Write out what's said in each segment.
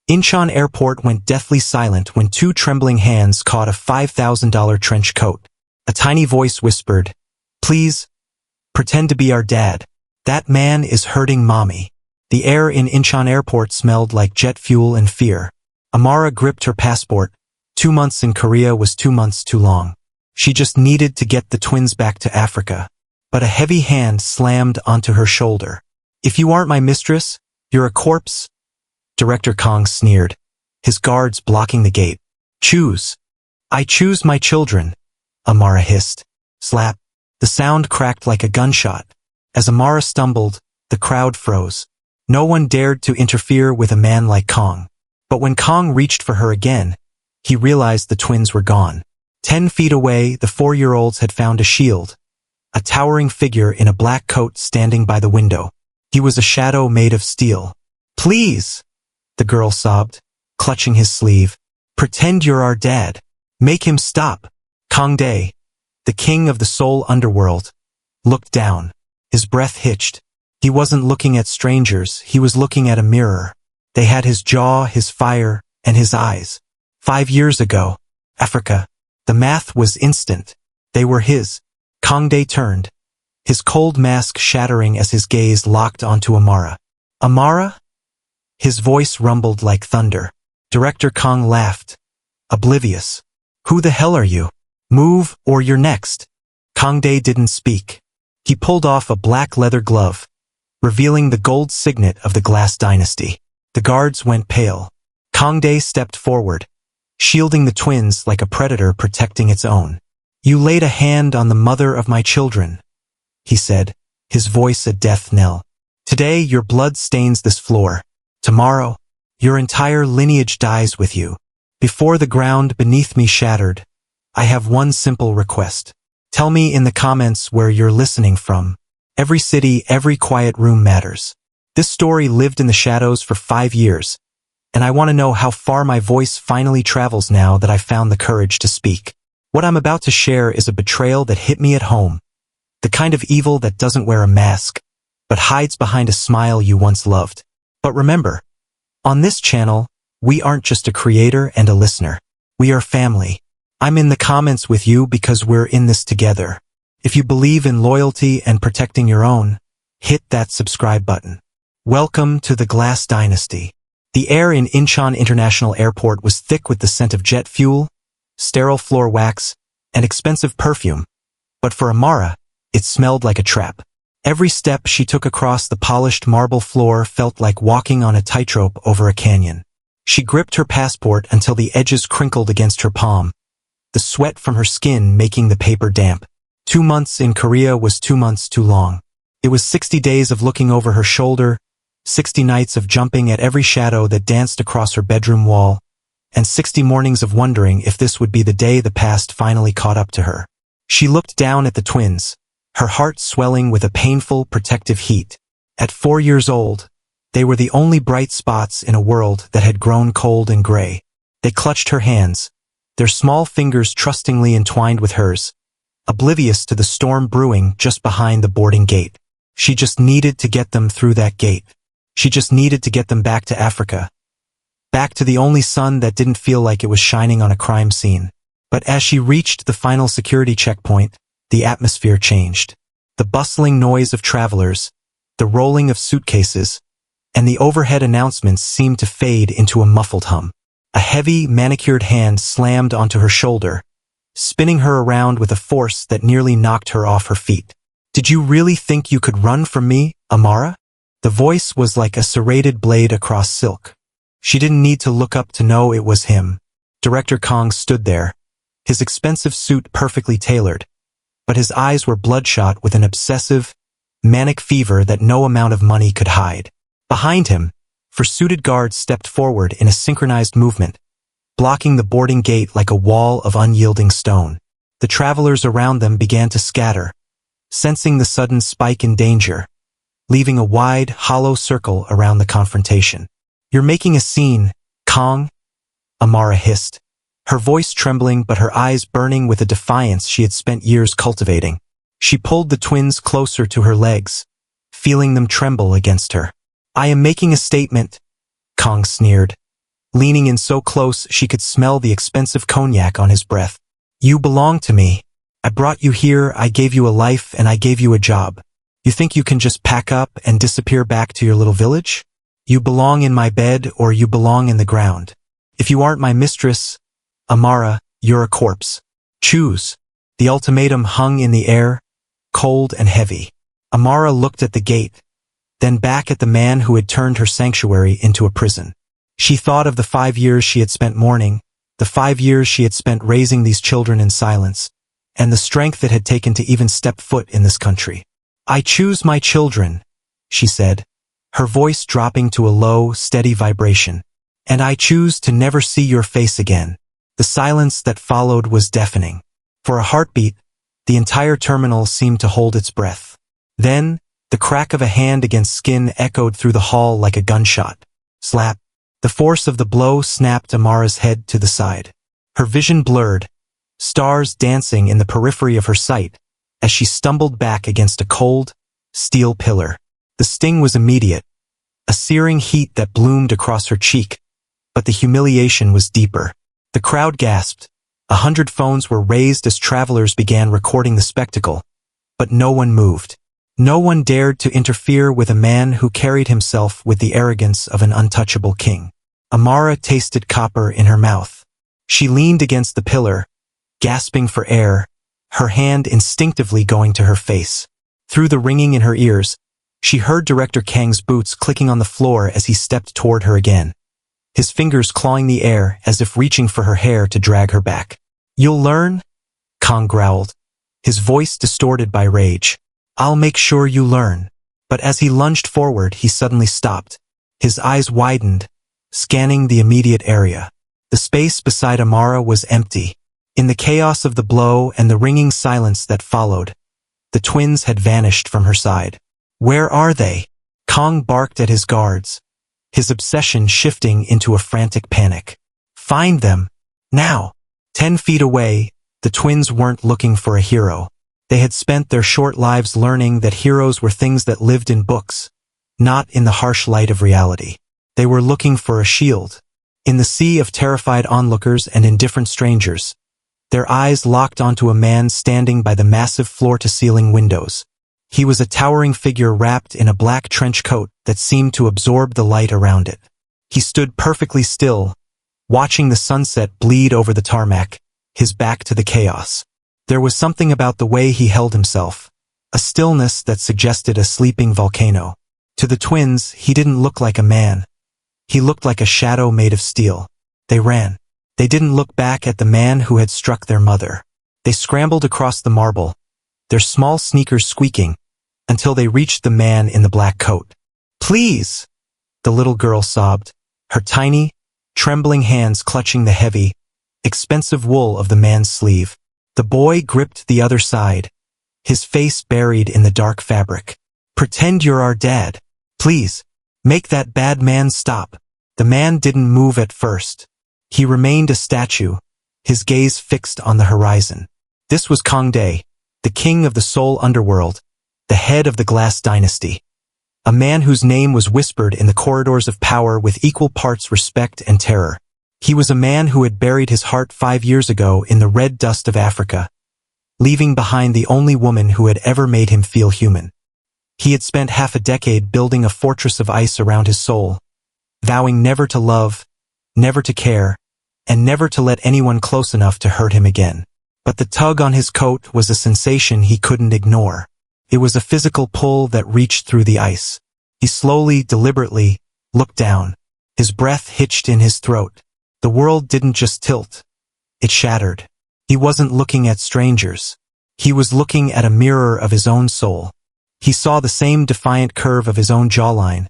Incheon Airport went deathly silent when two trembling hands caught a $5,000 trench coat. A tiny voice whispered, "Please, pretend to be our dad. That man is hurting mommy." The air in Incheon Airport smelled like jet fuel and fear. Amara gripped her passport. 2 months in Korea was 2 months too long. She just needed to get the twins back to Africa. But a heavy hand slammed onto her shoulder. "If you aren't my mistress, you're a corpse." Director Kong sneered, his guards blocking the gate. "Choose." "I choose my children," Amara hissed. Slap. The sound cracked like a gunshot. As Amara stumbled, the crowd froze. No one dared to interfere with a man like Kong. But when Kong reached for her again, he realized the twins were gone. 10 feet away, the 4-year-olds had found a shield. A towering figure in a black coat standing by the window. He was a shadow made of steel. "Please," the girl sobbed, clutching his sleeve. "Pretend you're our dad. Make him stop." Kong Dae, the king of the Seoul underworld, looked down. His breath hitched. He wasn't looking at strangers, he was looking at a mirror. They had his jaw, his fire, and his eyes. 5 years ago, Africa. The math was instant. They were his. Kong Dae turned, his cold mask shattering as his gaze locked onto Amara. "Amara?" His voice rumbled like thunder. Director Kong laughed, oblivious. "Who the hell are you? Move, or you're next." Kong Dae didn't speak. He pulled off a black leather glove, revealing the gold signet of the Glass Dynasty. The guards went pale. Kong Dae stepped forward, shielding the twins like a predator protecting its own. "You laid a hand on the mother of my children," he said, his voice a death knell. "Today your blood stains this floor. Tomorrow, your entire lineage dies with you. Before the ground beneath me shattered, I have one simple request. Tell me in the comments where you're listening from. Every city, every quiet room matters. This story lived in the shadows for 5 years, and I want to know how far my voice finally travels now that I found the courage to speak. What I'm about to share is a betrayal that hit me at home. The kind of evil that doesn't wear a mask, but hides behind a smile you once loved. But remember, on this channel, we aren't just a creator and a listener. We are family. I'm in the comments with you because we're in this together. If you believe in loyalty and protecting your own, hit that subscribe button. Welcome to the Glass Dynasty. The air in Incheon International Airport was thick with the scent of jet fuel, sterile floor wax, and expensive perfume. But for Amara, it smelled like a trap. Every step she took across the polished marble floor felt like walking on a tightrope over a canyon. She gripped her passport until the edges crinkled against her palm, the sweat from her skin making the paper damp. 2 months in Korea was 2 months too long. It was 60 days of looking over her shoulder, 60 nights of jumping at every shadow that danced across her bedroom wall, and 60 mornings of wondering if this would be the day the past finally caught up to her. She looked down at the twins, her heart swelling with a painful, protective heat. At 4 years old, they were the only bright spots in a world that had grown cold and gray. They clutched her hands, their small fingers trustingly entwined with hers, oblivious to the storm brewing just behind the boarding gate. She just needed to get them through that gate. She just needed to get them back to Africa. Back to the only sun that didn't feel like it was shining on a crime scene. But as she reached the final security checkpoint, the atmosphere changed. The bustling noise of travelers, the rolling of suitcases, and the overhead announcements seemed to fade into a muffled hum. A heavy, manicured hand slammed onto her shoulder, spinning her around with a force that nearly knocked her off her feet. "Did you really think you could run from me, Amara?" The voice was like a serrated blade across silk. She didn't need to look up to know it was him. Director Kong stood there, his expensive suit perfectly tailored, but his eyes were bloodshot with an obsessive, manic fever that no amount of money could hide. Behind him, fursuited guards stepped forward in a synchronized movement, blocking the boarding gate like a wall of unyielding stone. The travelers around them began to scatter, sensing the sudden spike in danger, leaving a wide, hollow circle around the confrontation. "You're making a scene, Kong," Amara hissed, her voice trembling but her eyes burning with a defiance she had spent years cultivating. She pulled the twins closer to her legs, feeling them tremble against her. "I am making a statement," Kong sneered, leaning in so close she could smell the expensive cognac on his breath. You belong to me. I brought you here, I gave you a life, and I gave you a job. You think you can just pack up and disappear back to your little village? You belong in my bed or you belong in the ground. If you aren't my mistress, Amara, you're a corpse. Choose. The ultimatum hung in the air, cold and heavy. Amara looked at the gate, then back at the man who had turned her sanctuary into a prison. She thought of the 5 years she had spent mourning, the 5 years she had spent raising these children in silence, and the strength it had taken to even step foot in this country. I choose my children, she said, her voice dropping to a low, steady vibration. And I choose to never see your face again. The silence that followed was deafening. For a heartbeat, the entire terminal seemed to hold its breath. Then, the crack of a hand against skin echoed through the hall like a gunshot. Slap. The force of the blow snapped Amara's head to the side. Her vision blurred, stars dancing in the periphery of her sight, as she stumbled back against a cold, steel pillar. The sting was immediate, a searing heat that bloomed across her cheek, but the humiliation was deeper. The crowd gasped. 100 phones were raised as travelers began recording the spectacle, but no one moved. No one dared to interfere with a man who carried himself with the arrogance of an untouchable king. Amara tasted copper in her mouth. She leaned against the pillar, gasping for air, her hand instinctively going to her face. Through the ringing in her ears, she heard Director Kang's boots clicking on the floor as he stepped toward her again, his fingers clawing the air as if reaching for her hair to drag her back. You'll learn? Kang growled, his voice distorted by rage. I'll make sure you learn. But as he lunged forward, he suddenly stopped. His eyes widened, scanning the immediate area. The space beside Amara was empty. In the chaos of the blow and the ringing silence that followed, the twins had vanished from her side. Where are they? Kang barked at his guards, his obsession shifting into a frantic panic. Find them. Now. 10 feet away, the twins weren't looking for a hero. They had spent their short lives learning that heroes were things that lived in books, not in the harsh light of reality. They were looking for a shield. In the sea of terrified onlookers and indifferent strangers, their eyes locked onto a man standing by the massive floor-to-ceiling windows. He was a towering figure wrapped in a black trench coat that seemed to absorb the light around it. He stood perfectly still, watching the sunset bleed over the tarmac, his back to the chaos. There was something about the way he held himself, a stillness that suggested a sleeping volcano. To the twins, he didn't look like a man. He looked like a shadow made of steel. They ran. They didn't look back at the man who had struck their mother. They scrambled across the marble, their small sneakers squeaking, until they reached the man in the black coat. Please! The little girl sobbed, her tiny, trembling hands clutching the heavy, expensive wool of the man's sleeve. The boy gripped the other side, his face buried in the dark fabric. Pretend you're our dad. Please. Make that bad man stop. The man didn't move at first. He remained a statue, his gaze fixed on the horizon. This was Kang Dae, the king of the Seoul underworld, the head of the Glass dynasty. A man whose name was whispered in the corridors of power with equal parts respect and terror. He was a man who had buried his heart 5 years ago in the red dust of Africa, leaving behind the only woman who had ever made him feel human. He had spent half a decade building a fortress of ice around his soul, vowing never to love, never to care, and never to let anyone close enough to hurt him again. But the tug on his coat was a sensation he couldn't ignore. It was a physical pull that reached through the ice. He slowly, deliberately, looked down. His breath hitched in his throat. The world didn't just tilt. It shattered. He wasn't looking at strangers. He was looking at a mirror of his own soul. He saw the same defiant curve of his own jawline,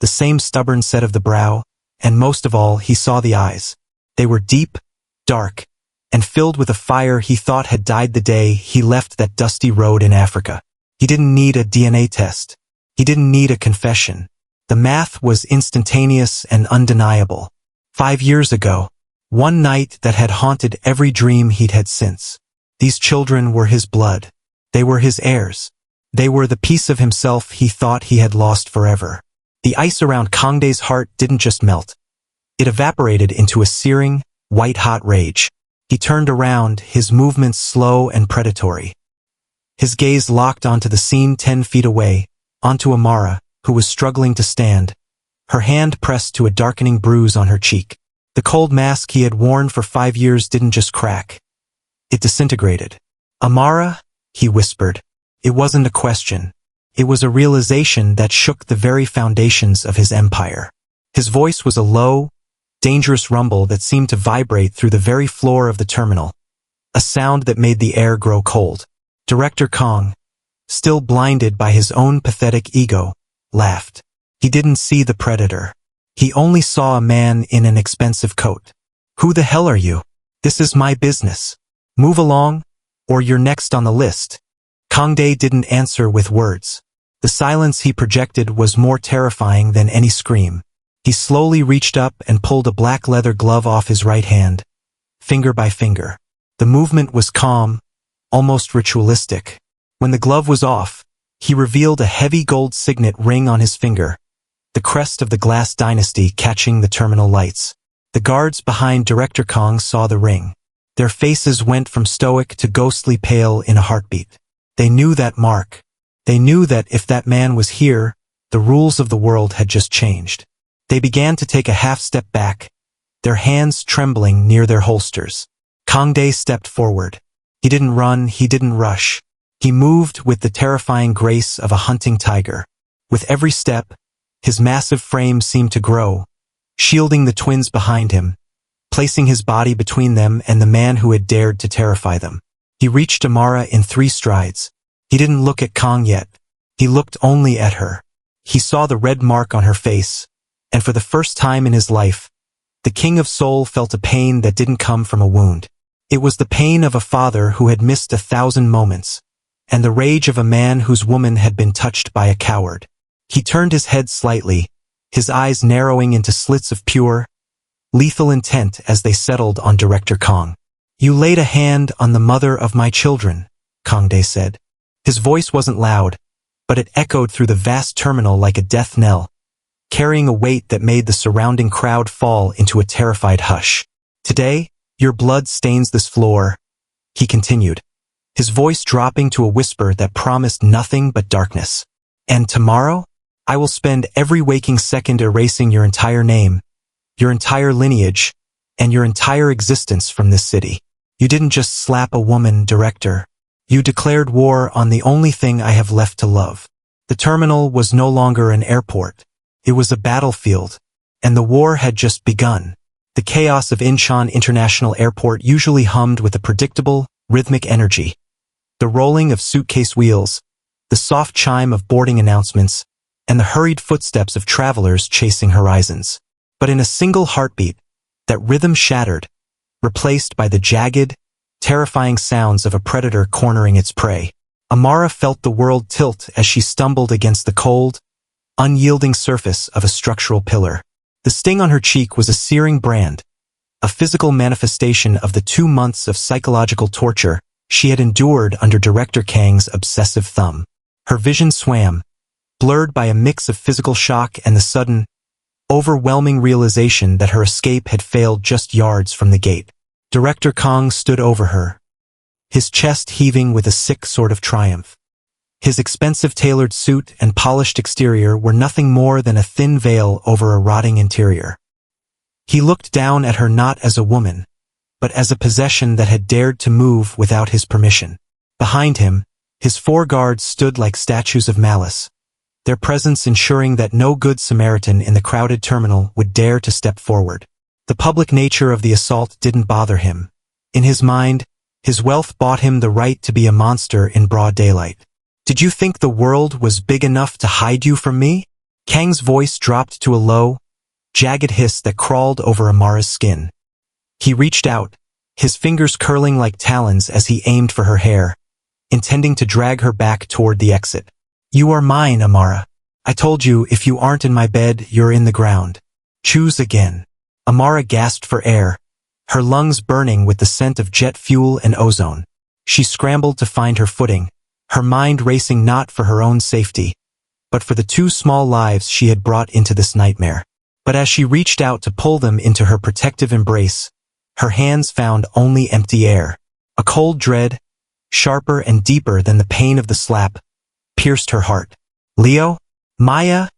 the same stubborn set of the brow, and most of all, he saw the eyes. They were deep, dark, and filled with a fire he thought had died the day he left that dusty road in Africa. He didn't need a DNA test. He didn't need a confession. The math was instantaneous and undeniable. 5 years ago, one night that had haunted every dream he'd had since. These children were his blood. They were his heirs. They were the piece of himself he thought he had lost forever. The ice around Kang Dae's heart didn't just melt. It evaporated into a searing, white-hot rage. He turned around, his movements slow and predatory. His gaze locked onto the scene 10 feet away, onto Amara, who was struggling to stand, her hand pressed to a darkening bruise on her cheek. The cold mask he had worn for 5 years didn't just crack. It disintegrated. "Amara?" he whispered. It wasn't a question. It was a realization that shook the very foundations of his empire. His voice was a low, dangerous rumble that seemed to vibrate through the very floor of the terminal, a sound that made the air grow cold. Director Kong, still blinded by his own pathetic ego, laughed. He didn't see the predator. He only saw a man in an expensive coat. "Who the hell are you? This is my business. Move along, or you're next on the list." Kangdae didn't answer with words. The silence he projected was more terrifying than any scream. He slowly reached up and pulled a black leather glove off his right hand, finger by finger. The movement was calm, almost ritualistic. When the glove was off, he revealed a heavy gold signet ring on his finger, the crest of the Glass Dynasty catching the terminal lights. The guards behind Director Kong saw the ring. Their faces went from stoic to ghostly pale in a heartbeat. They knew that mark. They knew that if that man was here, the rules of the world had just changed. They began to take a half step back, their hands trembling near their holsters. Kangdae stepped forward. He didn't run, he didn't rush. He moved with the terrifying grace of a hunting tiger. With every step, his massive frame seemed to grow, shielding the twins behind him, placing his body between them and the man who had dared to terrify them. He reached Amara in 3 strides. He didn't look at Kong yet. He looked only at her. He saw the red mark on her face, and for the first time in his life, the King of Seoul felt a pain that didn't come from a wound. It was the pain of a father who had missed 1,000 moments, and the rage of a man whose woman had been touched by a coward. He turned his head slightly, his eyes narrowing into slits of pure, lethal intent as they settled on Director Kong. "You laid a hand on the mother of my children," Kangdae said. His voice wasn't loud, but it echoed through the vast terminal like a death knell, carrying a weight that made the surrounding crowd fall into a terrified hush. "Today, your blood stains this floor," he continued, his voice dropping to a whisper that promised nothing but darkness. "And tomorrow, I will spend every waking second erasing your entire name, your entire lineage, and your entire existence from this city. You didn't just slap a woman, Director. You declared war on the only thing I have left to love." The terminal was no longer an airport. It was a battlefield, and the war had just begun. The chaos of Incheon International Airport usually hummed with a predictable, rhythmic energy. The rolling of suitcase wheels, the soft chime of boarding announcements, and the hurried footsteps of travelers chasing horizons. But in a single heartbeat, that rhythm shattered, replaced by the jagged, terrifying sounds of a predator cornering its prey. Amara felt the world tilt as she stumbled against the cold, unyielding surface of a structural pillar. The sting on her cheek was a searing brand, a physical manifestation of the 2 months of psychological torture she had endured under Director Kang's obsessive thumb. Her vision swam, blurred by a mix of physical shock and the sudden, overwhelming realization that her escape had failed just yards from the gate. Director Kong stood over her, his chest heaving with a sick sort of triumph. His expensive tailored suit and polished exterior were nothing more than a thin veil over a rotting interior. He looked down at her not as a woman, but as a possession that had dared to move without his permission. Behind him, his 4 guards stood like statues of malice, their presence ensuring that no good Samaritan in the crowded terminal would dare to step forward. The public nature of the assault didn't bother him. In his mind, his wealth bought him the right to be a monster in broad daylight. "Did you think the world was big enough to hide you from me?" Kang's voice dropped to a low, jagged hiss that crawled over Amara's skin. He reached out, his fingers curling like talons as he aimed for her hair, intending to drag her back toward the exit. "You are mine, Amara. I told you if you aren't in my bed, you're in the ground. Choose again." Amara gasped for air, her lungs burning with the scent of jet fuel and ozone. She scrambled to find her footing, her mind racing not for her own safety, but for the 2 small lives she had brought into this nightmare. But as she reached out to pull them into her protective embrace, her hands found only empty air. A cold dread, sharper and deeper than the pain of the slap, pierced her heart. "Leo? Maya?"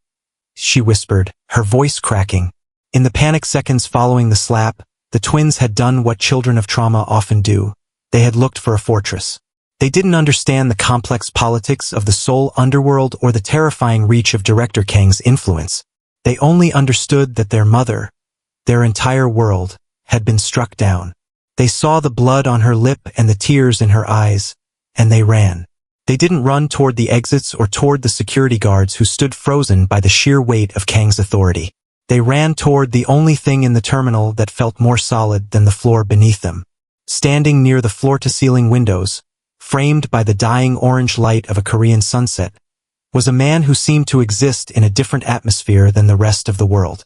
she whispered, her voice cracking. In the panic seconds following the slap, the twins had done what children of trauma often do. They had looked for a fortress. They didn't understand the complex politics of the Seoul underworld or the terrifying reach of Director Kang's influence. They only understood that their mother, their entire world, had been struck down. They saw the blood on her lip and the tears in her eyes, and they ran. They didn't run toward the exits or toward the security guards who stood frozen by the sheer weight of Kang's authority. They ran toward the only thing in the terminal that felt more solid than the floor beneath them. Standing near the floor-to-ceiling windows, framed by the dying orange light of a Korean sunset, was a man who seemed to exist in a different atmosphere than the rest of the world.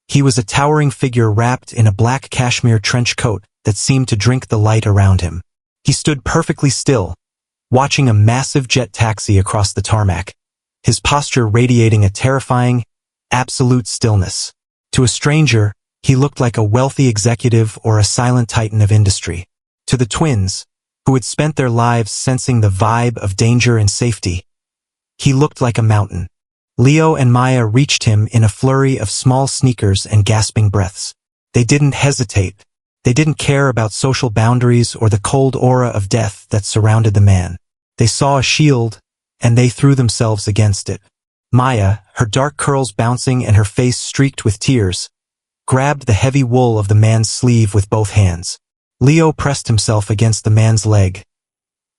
He was a towering figure wrapped in a black cashmere trench coat that seemed to drink the light around him. He stood perfectly still, watching a massive jet taxi across the tarmac, his posture radiating a terrifying, absolute stillness. To a stranger, he looked like a wealthy executive or a silent titan of industry. To the twins, who had spent their lives sensing the vibe of danger and safety, he looked like a mountain. Leo and Maya reached him in a flurry of small sneakers and gasping breaths. They didn't hesitate. They didn't care about social boundaries or the cold aura of death that surrounded the man. They saw a shield, and they threw themselves against it. Maya, her dark curls bouncing and her face streaked with tears, grabbed the heavy wool of the man's sleeve with both hands. Leo pressed himself against the man's leg,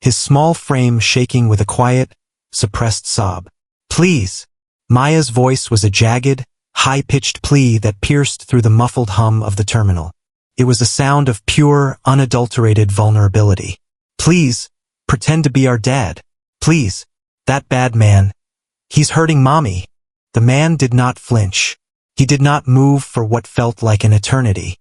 his small frame shaking with a quiet, suppressed sob. "Please." Maya's voice was a jagged, high-pitched plea that pierced through the muffled hum of the terminal. It was a sound of pure, unadulterated vulnerability. "Please, pretend to be our dad. Please. That bad man. He's hurting Mommy." The man did not flinch. He did not move for what felt like an eternity.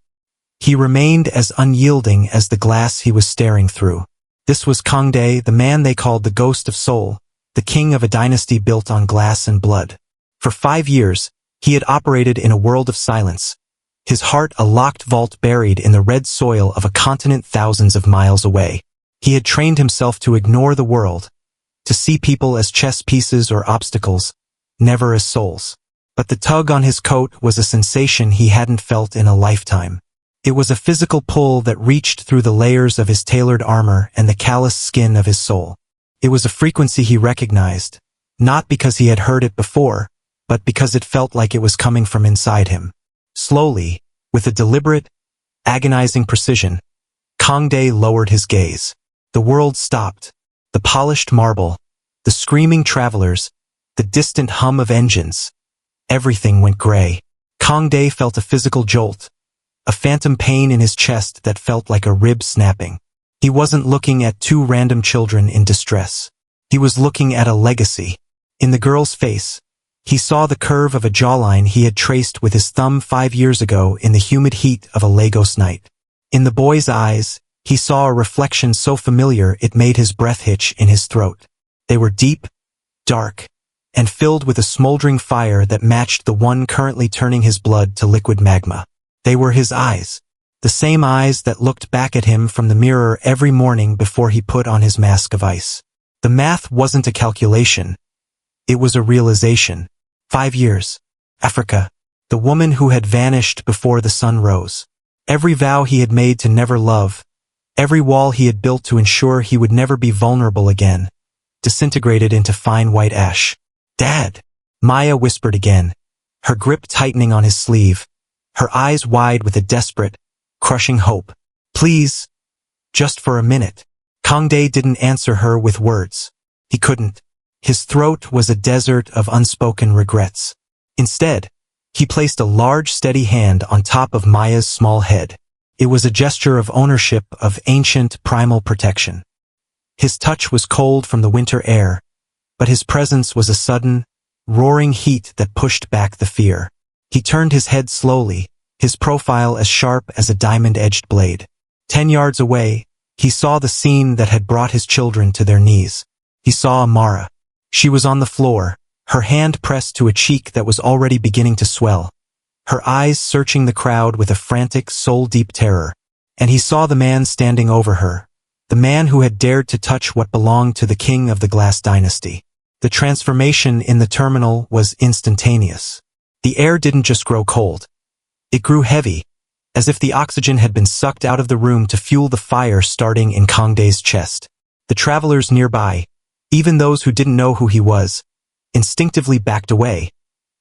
He remained as unyielding as the glass he was staring through. This was Kang Dae, the man they called the Ghost of Seoul, the king of a dynasty built on glass and blood. For 5 years, he had operated in a world of silence, his heart a locked vault buried in the red soil of a continent thousands of miles away. He had trained himself to ignore the world, to see people as chess pieces or obstacles, never as souls. But the tug on his coat was a sensation he hadn't felt in a lifetime. It was a physical pull that reached through the layers of his tailored armor and the calloused skin of his soul. It was a frequency he recognized, not because he had heard it before, but because it felt like it was coming from inside him. Slowly, with a deliberate, agonizing precision, Kang Dae lowered his gaze. The world stopped. The polished marble, the screaming travelers, the distant hum of engines. Everything went gray. Kang Dae felt a physical jolt, a phantom pain in his chest that felt like a rib snapping. He wasn't looking at 2 random children in distress. He was looking at a legacy. In the girl's face, he saw the curve of a jawline he had traced with his thumb 5 years ago in the humid heat of a Lagos night. In the boy's eyes, he saw a reflection so familiar it made his breath hitch in his throat. They were deep, dark, and filled with a smoldering fire that matched the one currently turning his blood to liquid magma. They were his eyes, the same eyes that looked back at him from the mirror every morning before he put on his mask of ice. The math wasn't a calculation. It was a realization. 5 years. Africa. The woman who had vanished before the sun rose. Every vow he had made to never love, every wall he had built to ensure he would never be vulnerable again, disintegrated into fine white ash. "Dad," Maya whispered again, her grip tightening on his sleeve, her eyes wide with a desperate, crushing hope. "Please, just for a minute." Kang Dae didn't answer her with words. He couldn't. His throat was a desert of unspoken regrets. Instead, he placed a large, steady hand on top of Maya's small head. It was a gesture of ownership, of ancient, primal protection. His touch was cold from the winter air, but his presence was a sudden, roaring heat that pushed back the fear. He turned his head slowly, his profile as sharp as a diamond-edged blade. 10 yards away, he saw the scene that had brought his children to their knees. He saw Amara. She was on the floor, her hand pressed to a cheek that was already beginning to swell, her eyes searching the crowd with a frantic, soul-deep terror. And he saw the man standing over her, the man who had dared to touch what belonged to the king of the Glass Dynasty. The transformation in the terminal was instantaneous. The air didn't just grow cold. It grew heavy, as if the oxygen had been sucked out of the room to fuel the fire starting in Kangdae's chest. The travelers nearby, even those who didn't know who he was, instinctively backed away,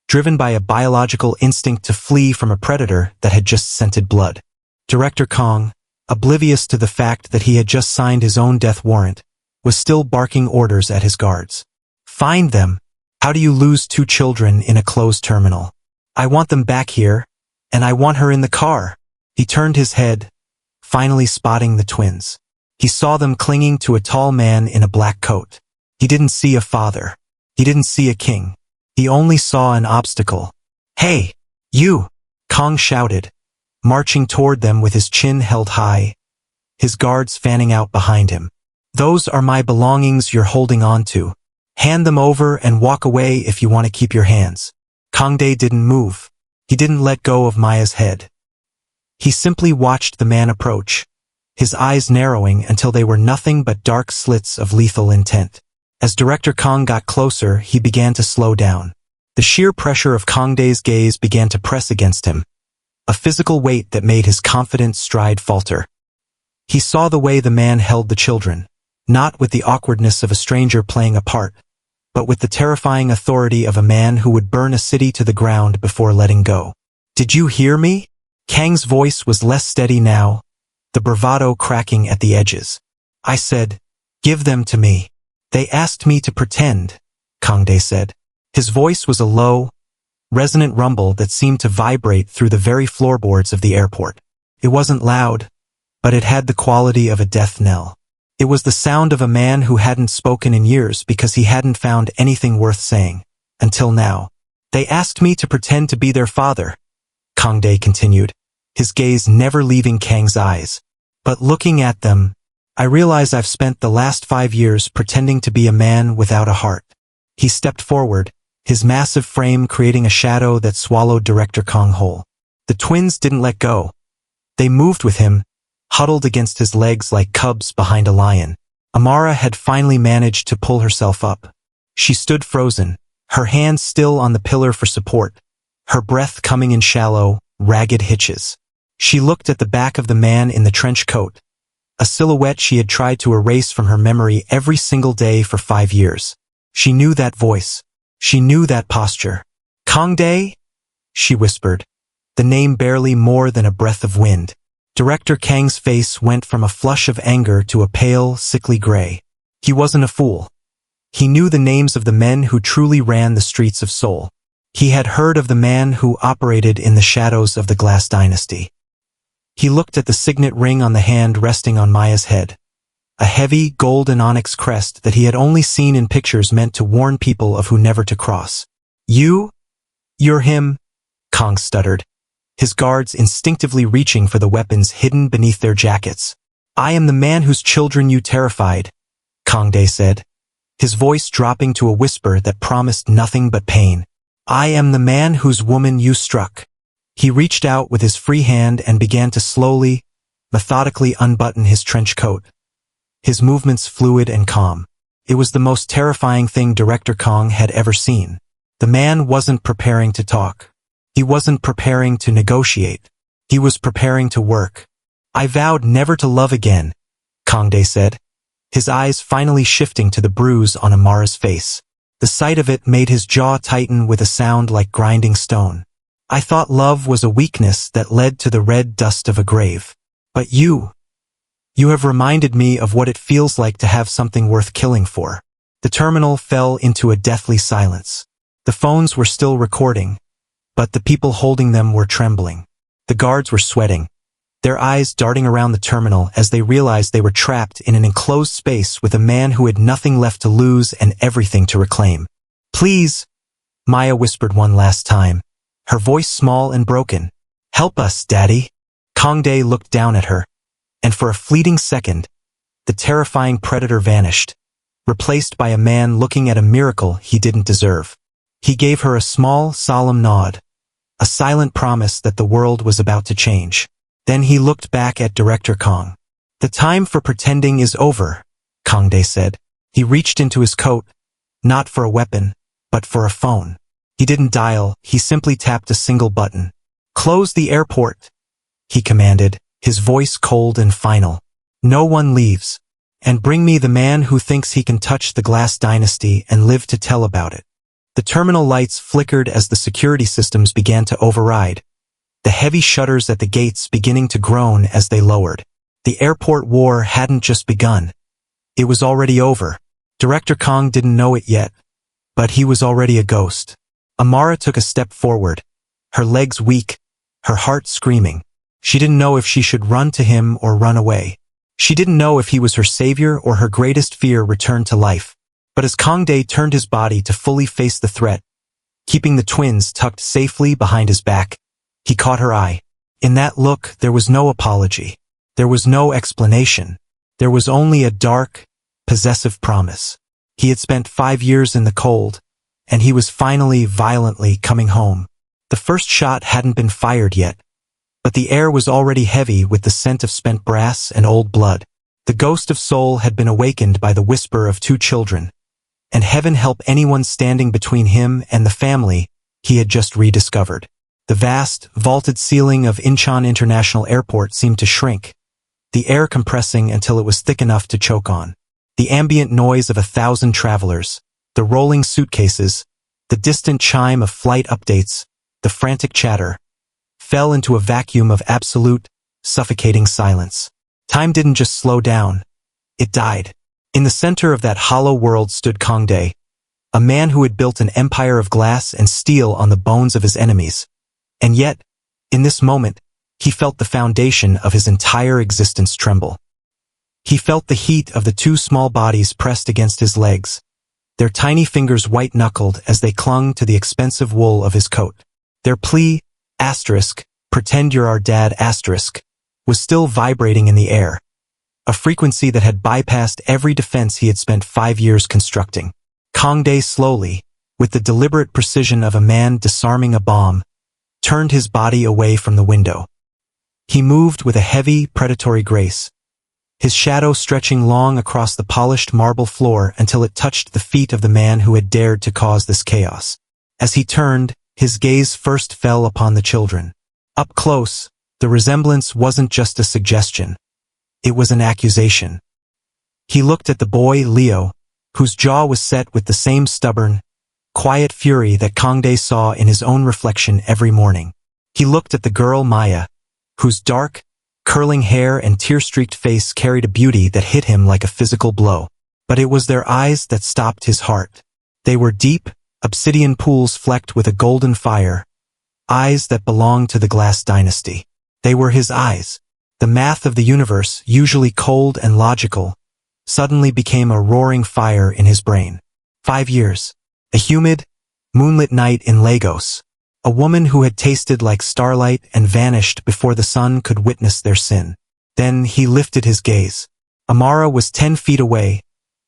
driven by a biological instinct to flee from a predator that had just scented blood. Director Kong, oblivious to the fact that he had just signed his own death warrant, was still barking orders at his guards. Find them. How do you lose 2 children in a closed terminal? I want them back here, and I want her in the car. He turned his head, finally spotting the twins. He saw them clinging to a tall man in a black coat. He didn't see a father. He didn't see a king. He only saw an obstacle. Hey, you! Kong shouted, marching toward them with his chin held high, his guards fanning out behind him. Those are my belongings you're holding on to. Hand them over and walk away if you want to keep your hands. Kangdae didn't move. He didn't let go of Maya's head. He simply watched the man approach, his eyes narrowing until they were nothing but dark slits of lethal intent. As Director Kong got closer, he began to slow down. The sheer pressure of Kangdae's gaze began to press against him, a physical weight that made his confident stride falter. He saw the way the man held the children, not with the awkwardness of a stranger playing a part, but with the terrifying authority of a man who would burn a city to the ground before letting go. Did you hear me? Kang's voice was less steady now, the bravado cracking at the edges. I said, give them to me. They asked me to pretend, Kangdae said. His voice was a low, resonant rumble that seemed to vibrate through the very floorboards of the airport. It wasn't loud, but it had the quality of a death knell. It was the sound of a man who hadn't spoken in years because he hadn't found anything worth saying, until now. They asked me to pretend to be their father, Kangdae continued, his gaze never leaving Kang's eyes. But looking at them, I realize I've spent the last 5 years pretending to be a man without a heart. He stepped forward, his massive frame creating a shadow that swallowed Director Kong whole. The twins didn't let go. They moved with him, huddled against his legs like cubs behind a lion. Amara had finally managed to pull herself up. She stood frozen, her hands still on the pillar for support, her breath coming in shallow, ragged hitches. She looked at the back of the man in the trench coat, a silhouette she had tried to erase from her memory every single day for 5 years. She knew that voice. She knew that posture. Kangdae? She whispered, the name barely more than a breath of wind. Director Kang's face went from a flush of anger to a pale, sickly gray. He wasn't a fool. He knew the names of the men who truly ran the streets of Seoul. He had heard of the man who operated in the shadows of the Glass Dynasty. He looked at the signet ring on the hand resting on Maya's head, a heavy, gold and onyx crest that he had only seen in pictures meant to warn people of who never to cross. You're him, Kong stuttered, his guards instinctively reaching for the weapons hidden beneath their jackets. I am the man whose children you terrified, Kangdae said, his voice dropping to a whisper that promised nothing but pain. I am the man whose woman you struck. He reached out with his free hand and began to slowly, methodically unbutton his trench coat, his movements fluid and calm. It was the most terrifying thing Director Kong had ever seen. The man wasn't preparing to talk. He wasn't preparing to negotiate. He was preparing to work. I vowed never to love again, Kangdae said, his eyes finally shifting to the bruise on Amara's face. The sight of it made his jaw tighten with a sound like grinding stone. I thought love was a weakness that led to the red dust of a grave. But you have reminded me of what it feels like to have something worth killing for. The terminal fell into a deathly silence. The phones were still recording, but the people holding them were trembling. The guards were sweating, their eyes darting around the terminal as they realized they were trapped in an enclosed space with a man who had nothing left to lose and everything to reclaim. Please, Maya whispered one last time, her voice small and broken. Help us, Daddy. Kangdae looked down at her, and for a fleeting second, the terrifying predator vanished, replaced by a man looking at a miracle he didn't deserve. He gave her a small, solemn nod, a silent promise that the world was about to change. Then he looked back at Director Kong. "The time for pretending is over," Kangdae said. He reached into his coat, not for a weapon, but for a phone. He didn't dial, he simply tapped a single button. "Close the airport," he commanded, his voice cold and final. "No one leaves. And bring me the man who thinks he can touch the Glass Dynasty and live to tell about it." The terminal lights flickered as the security systems began to override, the heavy shutters at the gates beginning to groan as they lowered. The airport war hadn't just begun. It was already over. Director Kong didn't know it yet, but he was already a ghost. Amara took a step forward, her legs weak, her heart screaming. She didn't know if she should run to him or run away. She didn't know if he was her savior or her greatest fear returned to life. But as Kangdae turned his body to fully face the threat, keeping the twins tucked safely behind his back, he caught her eye. In that look, there was no apology. There was no explanation. There was only a dark, possessive promise. He had spent 5 years in the cold, and he was finally, violently coming home. The first shot hadn't been fired yet, but the air was already heavy with the scent of spent brass and old blood. The ghost of Seoul had been awakened by the whisper of 2 children, and heaven help anyone standing between him and the family he had just rediscovered. The vast, vaulted ceiling of Incheon International Airport seemed to shrink, the air compressing until it was thick enough to choke on. The ambient noise of 1,000 travelers, the rolling suitcases, the distant chime of flight updates, the frantic chatter, fell into a vacuum of absolute, suffocating silence. Time didn't just slow down, it died. In the center of that hollow world stood Kangdae, a man who had built an empire of glass and steel on the bones of his enemies. And yet, in this moment, he felt the foundation of his entire existence tremble. He felt the heat of the 2 small bodies pressed against his legs, their tiny fingers white-knuckled as they clung to the expensive wool of his coat. Their plea, pretend you're our dad, was still vibrating in the air, a frequency that had bypassed every defense he had spent 5 years constructing. Kangdae slowly, with the deliberate precision of a man disarming a bomb, turned his body away from the window. He moved with a heavy, predatory grace, his shadow stretching long across the polished marble floor until it touched the feet of the man who had dared to cause this chaos. As he turned, his gaze first fell upon the children. Up close, the resemblance wasn't just a suggestion. It was an accusation. He looked at the boy, Leo, whose jaw was set with the same stubborn, quiet fury that Kangdae saw in his own reflection every morning. He looked at the girl, Maya, whose dark, curling hair and tear-streaked face carried a beauty that hit him like a physical blow. But it was their eyes that stopped his heart. They were deep, obsidian pools flecked with a golden fire, eyes that belonged to the Glass Dynasty. They were his eyes. The math of the universe, usually cold and logical, suddenly became a roaring fire in his brain. 5 years. A humid, moonlit night in Lagos. A woman who had tasted like starlight and vanished before the sun could witness their sin. Then he lifted his gaze. Amara was 10 feet away,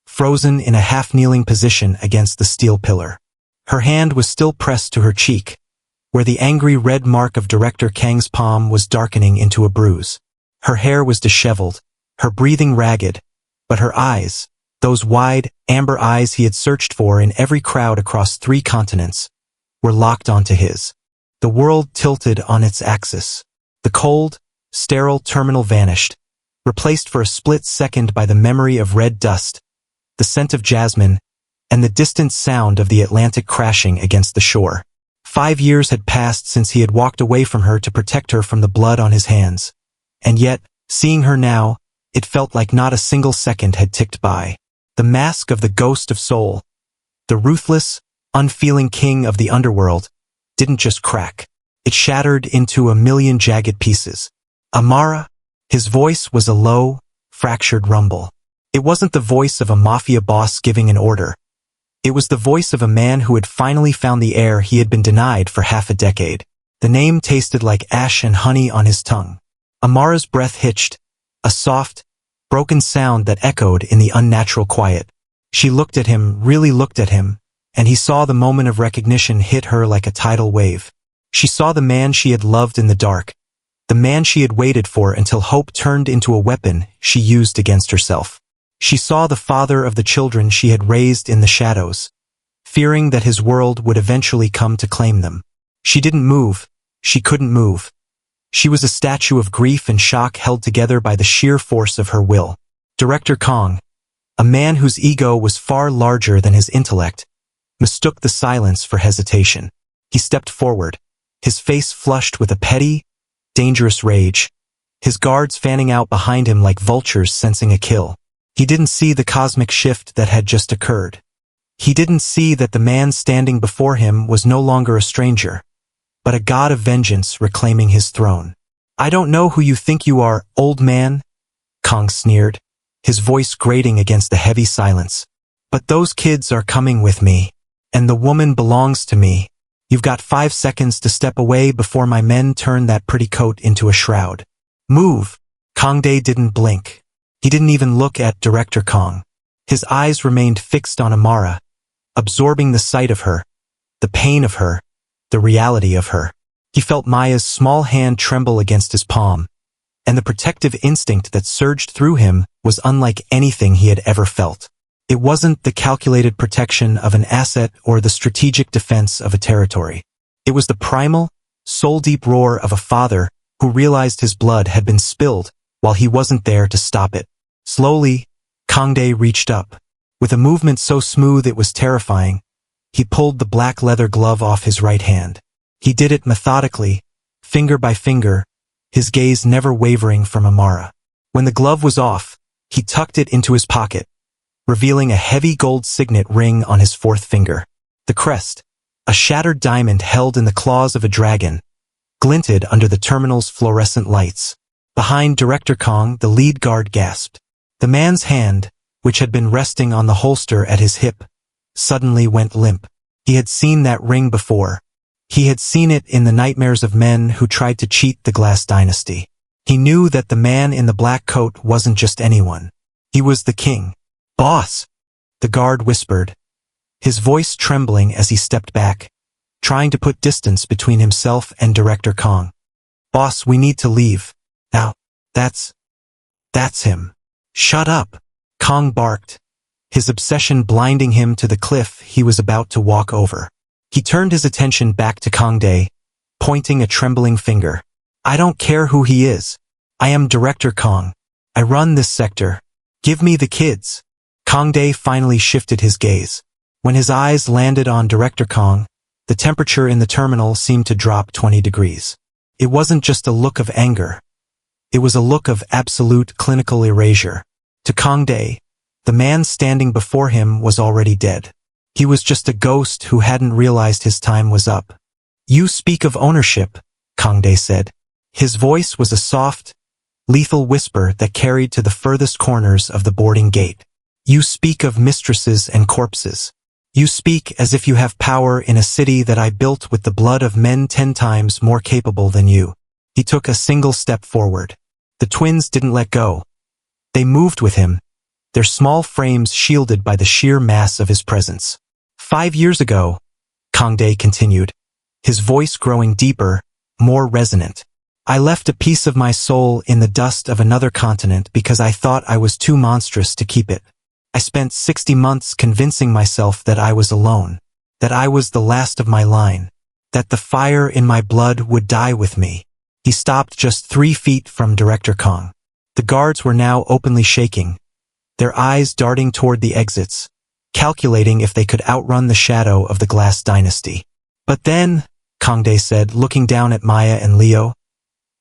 frozen in a half-kneeling position against the steel pillar. Her hand was still pressed to her cheek, where the angry red mark of Director Kang's palm was darkening into a bruise. Her hair was disheveled, her breathing ragged, but her eyes, those wide, amber eyes he had searched for in every crowd across 3 continents, were locked onto his. The world tilted on its axis. The cold, sterile terminal vanished, replaced for a split second by the memory of red dust, the scent of jasmine, and the distant sound of the Atlantic crashing against the shore. 5 years had passed since he had walked away from her to protect her from the blood on his hands. And yet, seeing her now, it felt like not a single second had ticked by. The mask of the ghost of Seoul, the ruthless, unfeeling king of the underworld, didn't just crack. It shattered into a million jagged pieces. Amara? His voice was a low, fractured rumble. It wasn't the voice of a mafia boss giving an order. It was the voice of a man who had finally found the air he had been denied for half a decade. The name tasted like ash and honey on his tongue. Amara's breath hitched, a soft, broken sound that echoed in the unnatural quiet. She looked at him, really looked at him, and he saw the moment of recognition hit her like a tidal wave. She saw the man she had loved in the dark, the man she had waited for until hope turned into a weapon she used against herself. She saw the father of the children she had raised in the shadows, fearing that his world would eventually come to claim them. She didn't move. She couldn't move. She was a statue of grief and shock held together by the sheer force of her will. Director Kong, a man whose ego was far larger than his intellect, mistook the silence for hesitation. He stepped forward, his face flushed with a petty, dangerous rage, his guards fanning out behind him like vultures sensing a kill. He didn't see the cosmic shift that had just occurred. He didn't see that the man standing before him was no longer a stranger, but a god of vengeance reclaiming his throne. "I don't know who you think you are, old man," Kong sneered, his voice grating against the heavy silence. "But those kids are coming with me, and the woman belongs to me. You've got 5 seconds to step away before my men turn that pretty coat into a shroud. Move!" Kangdae didn't blink. He didn't even look at Director Kong. His eyes remained fixed on Amara, absorbing the sight of her, the pain of her, the reality of her. He felt Maya's small hand tremble against his palm, and the protective instinct that surged through him was unlike anything he had ever felt. It wasn't the calculated protection of an asset or the strategic defense of a territory. It was the primal, soul-deep roar of a father who realized his blood had been spilled while he wasn't there to stop it. Slowly, Kangdae reached up. With a movement so smooth it was terrifying, he pulled the black leather glove off his right hand. He did it methodically, finger by finger, his gaze never wavering from Amara. When the glove was off, he tucked it into his pocket, revealing a heavy gold signet ring on his 4th finger. The crest, a shattered diamond held in the claws of a dragon, glinted under the terminal's fluorescent lights. Behind Director Kong, the lead guard gasped. The man's hand, which had been resting on the holster at his hip, suddenly went limp. He had seen that ring before. He had seen it in the nightmares of men who tried to cheat the Glass Dynasty. He knew that the man in the black coat wasn't just anyone. He was the king. "Boss!" the guard whispered, his voice trembling as he stepped back, trying to put distance between himself and Director Kong. "Boss, we need to leave. Now, that's him." "Shut up," Kong barked, his obsession blinding him to the cliff he was about to walk over. He turned his attention back to Kangdae, pointing a trembling finger. "I don't care who he is. I am Director Kong. I run this sector. Give me the kids." Kangdae finally shifted his gaze. When his eyes landed on Director Kong, the temperature in the terminal seemed to drop 20 degrees. It wasn't just a look of anger. It was a look of absolute clinical erasure. To Kangdae, the man standing before him was already dead. He was just a ghost who hadn't realized his time was up. "You speak of ownership," Kangdae said. His voice was a soft, lethal whisper that carried to the furthest corners of the boarding gate. "You speak of mistresses and corpses. You speak as if you have power in a city that I built with the blood of men 10 times more capable than you." He took a single step forward. The twins didn't let go. They moved with him, their small frames shielded by the sheer mass of his presence. 5 years ago," Kangdae continued, his voice growing deeper, more resonant, "I left a piece of my soul in the dust of another continent because I thought I was too monstrous to keep it. I spent 60 months convincing myself that I was alone, that I was the last of my line, that the fire in my blood would die with me." He stopped just 3 feet from Director Kong. The guards were now openly shaking, their eyes darting toward the exits, calculating if they could outrun the shadow of the Glass Dynasty. "But then," Kangdae said, looking down at Maya and Leo,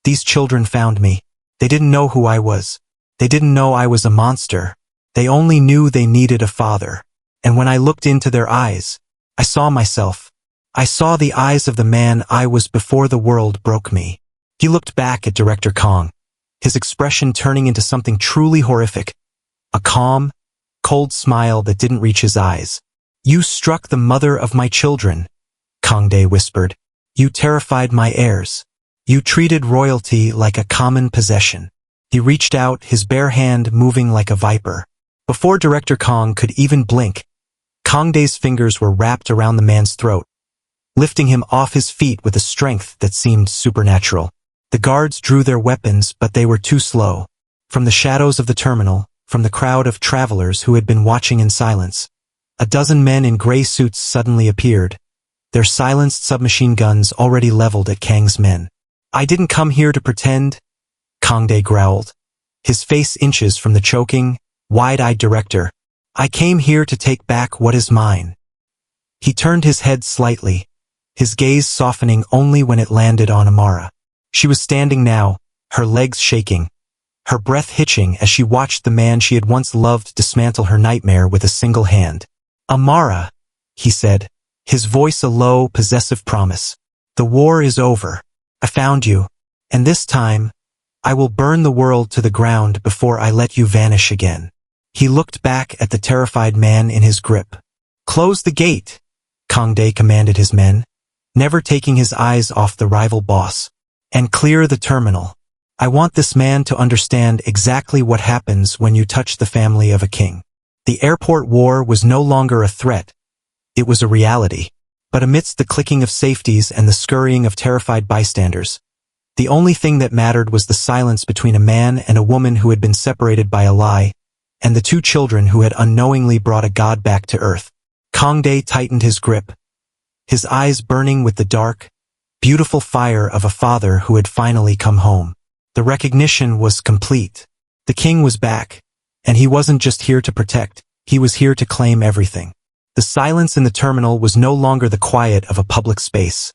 "these children found me. They didn't know who I was. They didn't know I was a monster. They only knew they needed a father. And when I looked into their eyes, I saw myself. I saw the eyes of the man I was before the world broke me." He looked back at Director Kong, his expression turning into something truly horrific, a calm, cold smile that didn't reach his eyes. "You struck the mother of my children," Kangdae whispered. "You terrified my heirs. You treated royalty like a common possession." He reached out, his bare hand moving like a viper. Before Director Kong could even blink, Kangdae's fingers were wrapped around the man's throat, lifting him off his feet with a strength that seemed supernatural. The guards drew their weapons, but they were too slow. From the shadows of the terminal, from the crowd of travelers who had been watching in silence, a dozen men in gray suits suddenly appeared, their silenced submachine guns already leveled at Kang's men. "I didn't come here to pretend," Kangdae growled, his face inches from the choking, wide-eyed director. "I came here to take back what is mine." He turned his head slightly, his gaze softening only when it landed on Amara. She was standing now, her legs shaking, her breath hitching as she watched the man she had once loved dismantle her nightmare with a single hand. "Amara," he said, his voice a low, possessive promise. "The war is over. I found you, and this time, I will burn the world to the ground before I let you vanish again." He looked back at the terrified man in his grip. "Close the gate," Kangdae commanded his men, never taking his eyes off the rival boss. "And clear the terminal. I want this man to understand exactly what happens when you touch the family of a king." The airport war was no longer a threat. It was a reality. But amidst the clicking of safeties and the scurrying of terrified bystanders, the only thing that mattered was the silence between a man and a woman who had been separated by a lie, and the two children who had unknowingly brought a god back to earth. Kangdae tightened his grip, his eyes burning with the dark, beautiful fire of a father who had finally come home. The recognition was complete. The king was back, and he wasn't just here to protect, he was here to claim everything. The silence in the terminal was no longer the quiet of a public space.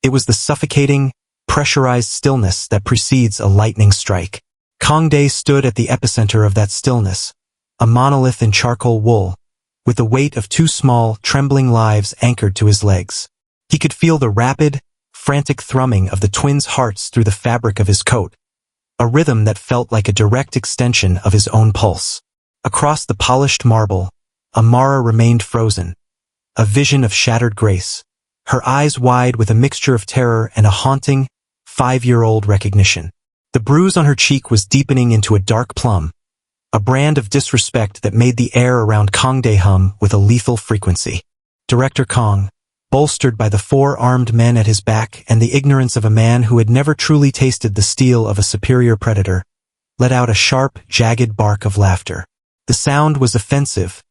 It was the suffocating, pressurized stillness that precedes a lightning strike. Kangdae stood at the epicenter of that stillness, a monolith in charcoal wool, with the weight of two small, trembling lives anchored to his legs. He could feel the rapid, frantic thrumming of the twins' hearts through the fabric of his coat, a rhythm that felt like a direct extension of his own pulse. Across the polished marble, Amara remained frozen, a vision of shattered grace, her eyes wide with a mixture of terror and a haunting, 5-year-old recognition. The bruise on her cheek was deepening into a dark plum, a brand of disrespect that made the air around Kangdae hum with a lethal frequency. Director Kang, bolstered by the 4 armed men at his back and the ignorance of a man who had never truly tasted the steel of a superior predator, let out a sharp, jagged bark of laughter. The sound was offensive,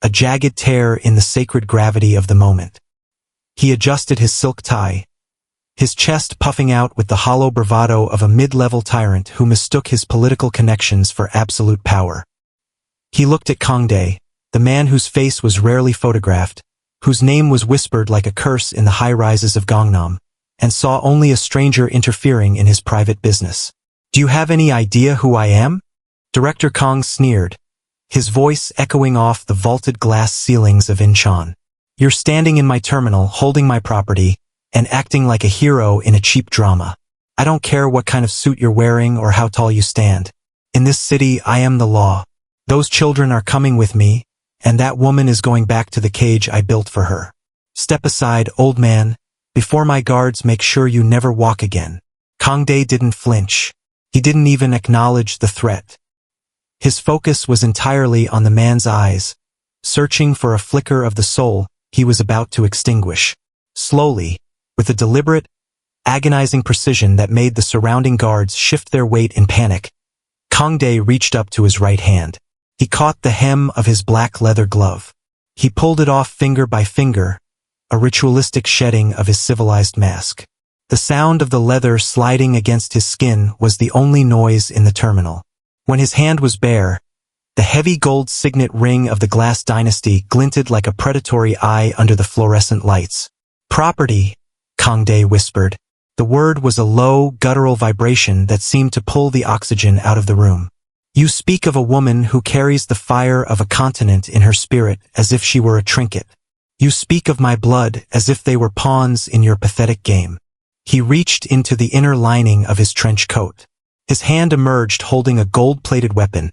a jagged tear in the sacred gravity of the moment. He adjusted his silk tie, his chest puffing out with the hollow bravado of a mid-level tyrant who mistook his political connections for absolute power. He looked at Kangdae, the man whose face was rarely photographed, whose name was whispered like a curse in the high-rises of Gangnam, and saw only a stranger interfering in his private business. "Do you have any idea who I am?" Director Kang sneered, his voice echoing off the vaulted glass ceilings of Incheon. "You're standing in my terminal, holding my property, and acting like a hero in a cheap drama. I don't care what kind of suit you're wearing or how tall you stand. In this city, I am the law. Those children are coming with me, and that woman is going back to the cage I built for her. Step aside, old man, before my guards make sure you never walk again." Kangdae didn't flinch. He didn't even acknowledge the threat. His focus was entirely on the man's eyes, searching for a flicker of the soul he was about to extinguish. Slowly, with a deliberate, agonizing precision that made the surrounding guards shift their weight in panic, Kangdae reached up to his right hand. He caught the hem of his black leather glove. He pulled it off finger by finger, a ritualistic shedding of his civilized mask. The sound of the leather sliding against his skin was the only noise in the terminal. When his hand was bare, the heavy gold signet ring of the Glass Dynasty glinted like a predatory eye under the fluorescent lights. "Property," Kangdae whispered. The word was a low, guttural vibration that seemed to pull the oxygen out of the room. "You speak of a woman who carries the fire of a continent in her spirit as if she were a trinket. You speak of my blood as if they were pawns in your pathetic game." He reached into the inner lining of his trench coat. His hand emerged holding a gold-plated weapon,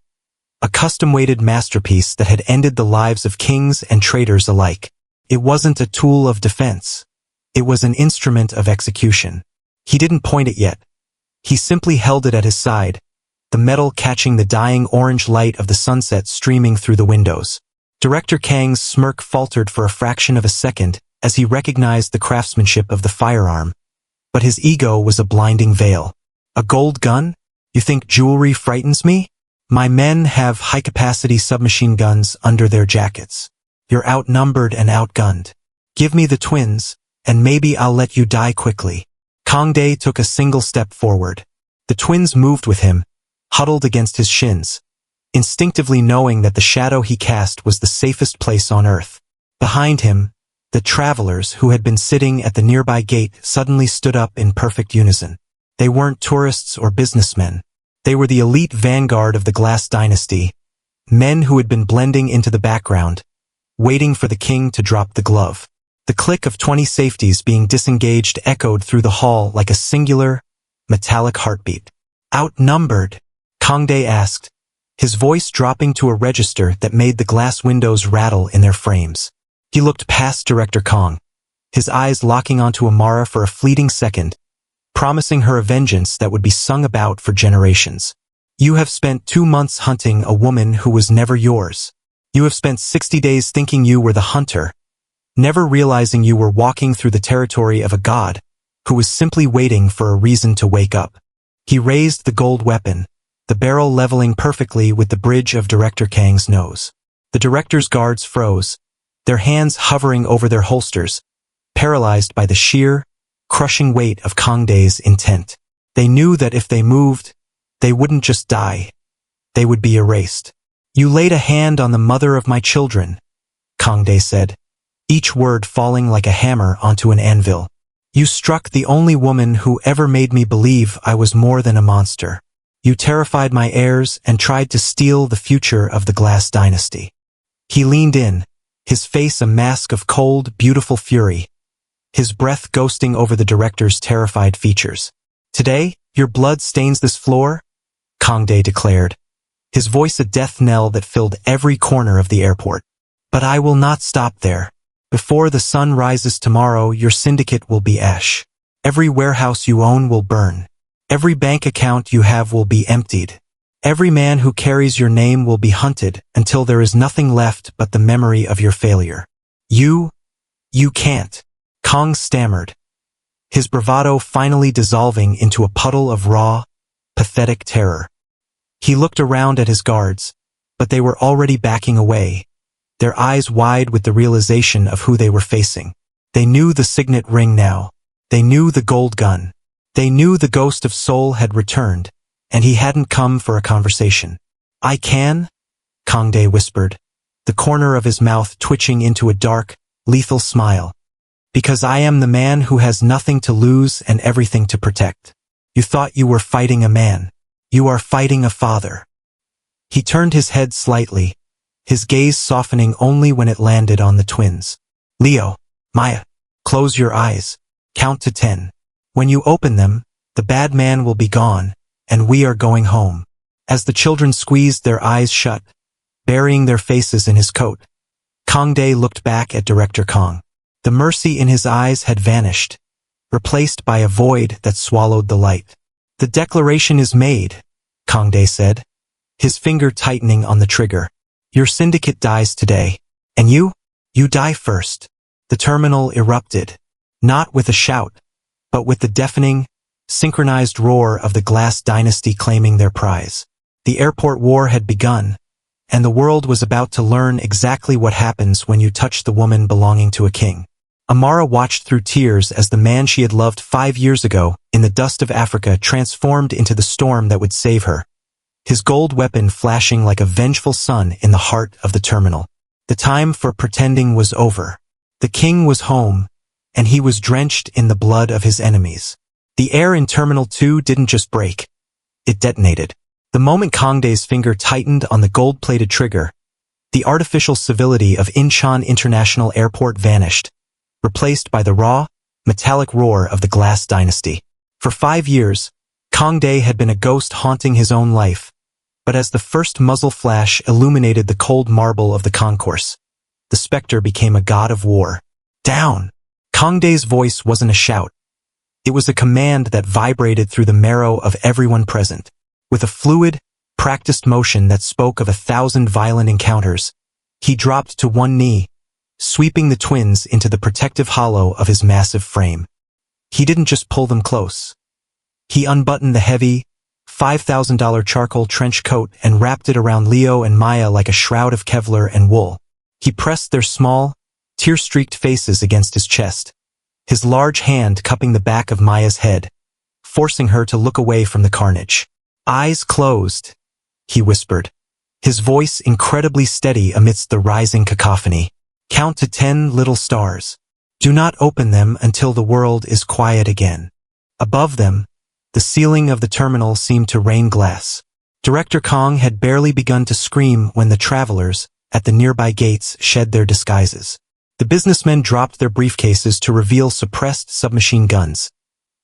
a custom-weighted masterpiece that had ended the lives of kings and traitors alike. It wasn't a tool of defense. It was an instrument of execution. He didn't point it yet. He simply held it at his side, the metal catching the dying orange light of the sunset streaming through the windows. Director Kang's smirk faltered for a fraction of a second as he recognized the craftsmanship of the firearm, but his ego was a blinding veil. A gold gun? You think jewelry frightens me? My men have high-capacity submachine guns under their jackets. You're outnumbered and outgunned. Give me the twins, and maybe I'll let you die quickly. Kang Dae took a single step forward. The twins moved with him, huddled against his shins, instinctively knowing that the shadow he cast was the safest place on earth. Behind him, the travelers who had been sitting at the nearby gate suddenly stood up in perfect unison. They weren't tourists or businessmen. They were the elite vanguard of the Glass Dynasty, men who had been blending into the background, waiting for the king to drop the glove. The click of 20 safeties being disengaged echoed through the hall like a singular, metallic heartbeat. Outnumbered? Kang Dae asked, his voice dropping to a register that made the glass windows rattle in their frames. He looked past Director Kong, his eyes locking onto Amara for a fleeting second, promising her a vengeance that would be sung about for generations. You have spent 2 months hunting a woman who was never yours. You have spent 60 days thinking you were the hunter, never realizing you were walking through the territory of a god who was simply waiting for a reason to wake up. He raised the gold weapon, the barrel leveling perfectly with the bridge of Director Kang's nose. The director's guards froze, their hands hovering over their holsters, paralyzed by the sheer, crushing weight of Kang Dae's intent. They knew that if they moved, they wouldn't just die, they would be erased. You laid a hand on the mother of my children, Kang Dae said, each word falling like a hammer onto an anvil. You struck the only woman who ever made me believe I was more than a monster. You terrified my heirs and tried to steal the future of the Glass Dynasty. He leaned in, his face a mask of cold, beautiful fury, his breath ghosting over the director's terrified features. Today, your blood stains this floor, Kang Dae declared, his voice a death knell that filled every corner of the airport. But I will not stop there. Before the sun rises tomorrow, your syndicate will be ash. Every warehouse you own will burn. Every bank account you have will be emptied. Every man who carries your name will be hunted until there is nothing left but the memory of your failure. You can't. Kang stammered, his bravado finally dissolving into a puddle of raw, pathetic terror. He looked around at his guards, but they were already backing away, their eyes wide with the realization of who they were facing. They knew the signet ring now. They knew the gold gun. They knew the ghost of Seoul had returned, and he hadn't come for a conversation. I can? Kang Dae whispered, the corner of his mouth twitching into a dark, lethal smile. Because I am the man who has nothing to lose and everything to protect. You thought you were fighting a man. You are fighting a father. He turned his head slightly, his gaze softening only when it landed on the twins. Leo, Maya, close your eyes. Count to 10. When you open them, the bad man will be gone, and we are going home. As the children squeezed their eyes shut, burying their faces in his coat, Kang Dae looked back at Director Kong. The mercy in his eyes had vanished, replaced by a void that swallowed the light. The declaration is made, Kang Dae said, his finger tightening on the trigger. Your syndicate dies today, and you die first. The terminal erupted, not with a shout, but with the deafening, synchronized roar of the Glass Dynasty claiming their prize. The airport war had begun, and the world was about to learn exactly what happens when you touch the woman belonging to a king. Amara watched through tears as the man she had loved 5 years ago in the dust of Africa transformed into the storm that would save her, his gold weapon flashing like a vengeful sun in the heart of the terminal. The time for pretending was over. The king was home, and he was drenched in the blood of his enemies. The air in Terminal 2 didn't just break. It detonated. The moment Kang Dae's finger tightened on the gold-plated trigger, the artificial civility of Incheon International Airport vanished, replaced by the raw, metallic roar of the Glass Dynasty. For 5 years, Kang Dae had been a ghost haunting his own life, but as the first muzzle flash illuminated the cold marble of the concourse, the specter became a god of war. Down! Kang Dae's voice wasn't a shout. It was a command that vibrated through the marrow of everyone present. With a fluid, practiced motion that spoke of 1,000 violent encounters, he dropped to one knee, sweeping the twins into the protective hollow of his massive frame. He didn't just pull them close. He unbuttoned the heavy, $5,000 charcoal trench coat and wrapped it around Leo and Maya like a shroud of Kevlar and wool. He pressed their small, tear-streaked faces against his chest, his large hand cupping the back of Maya's head, forcing her to look away from the carnage. "Eyes closed," he whispered, his voice incredibly steady amidst the rising cacophony. "Count to 10 little stars. Do not open them until the world is quiet again." Above them, the ceiling of the terminal seemed to rain glass. Director Kong had barely begun to scream when the travelers, at the nearby gates, shed their disguises. The businessmen dropped their briefcases to reveal suppressed submachine guns.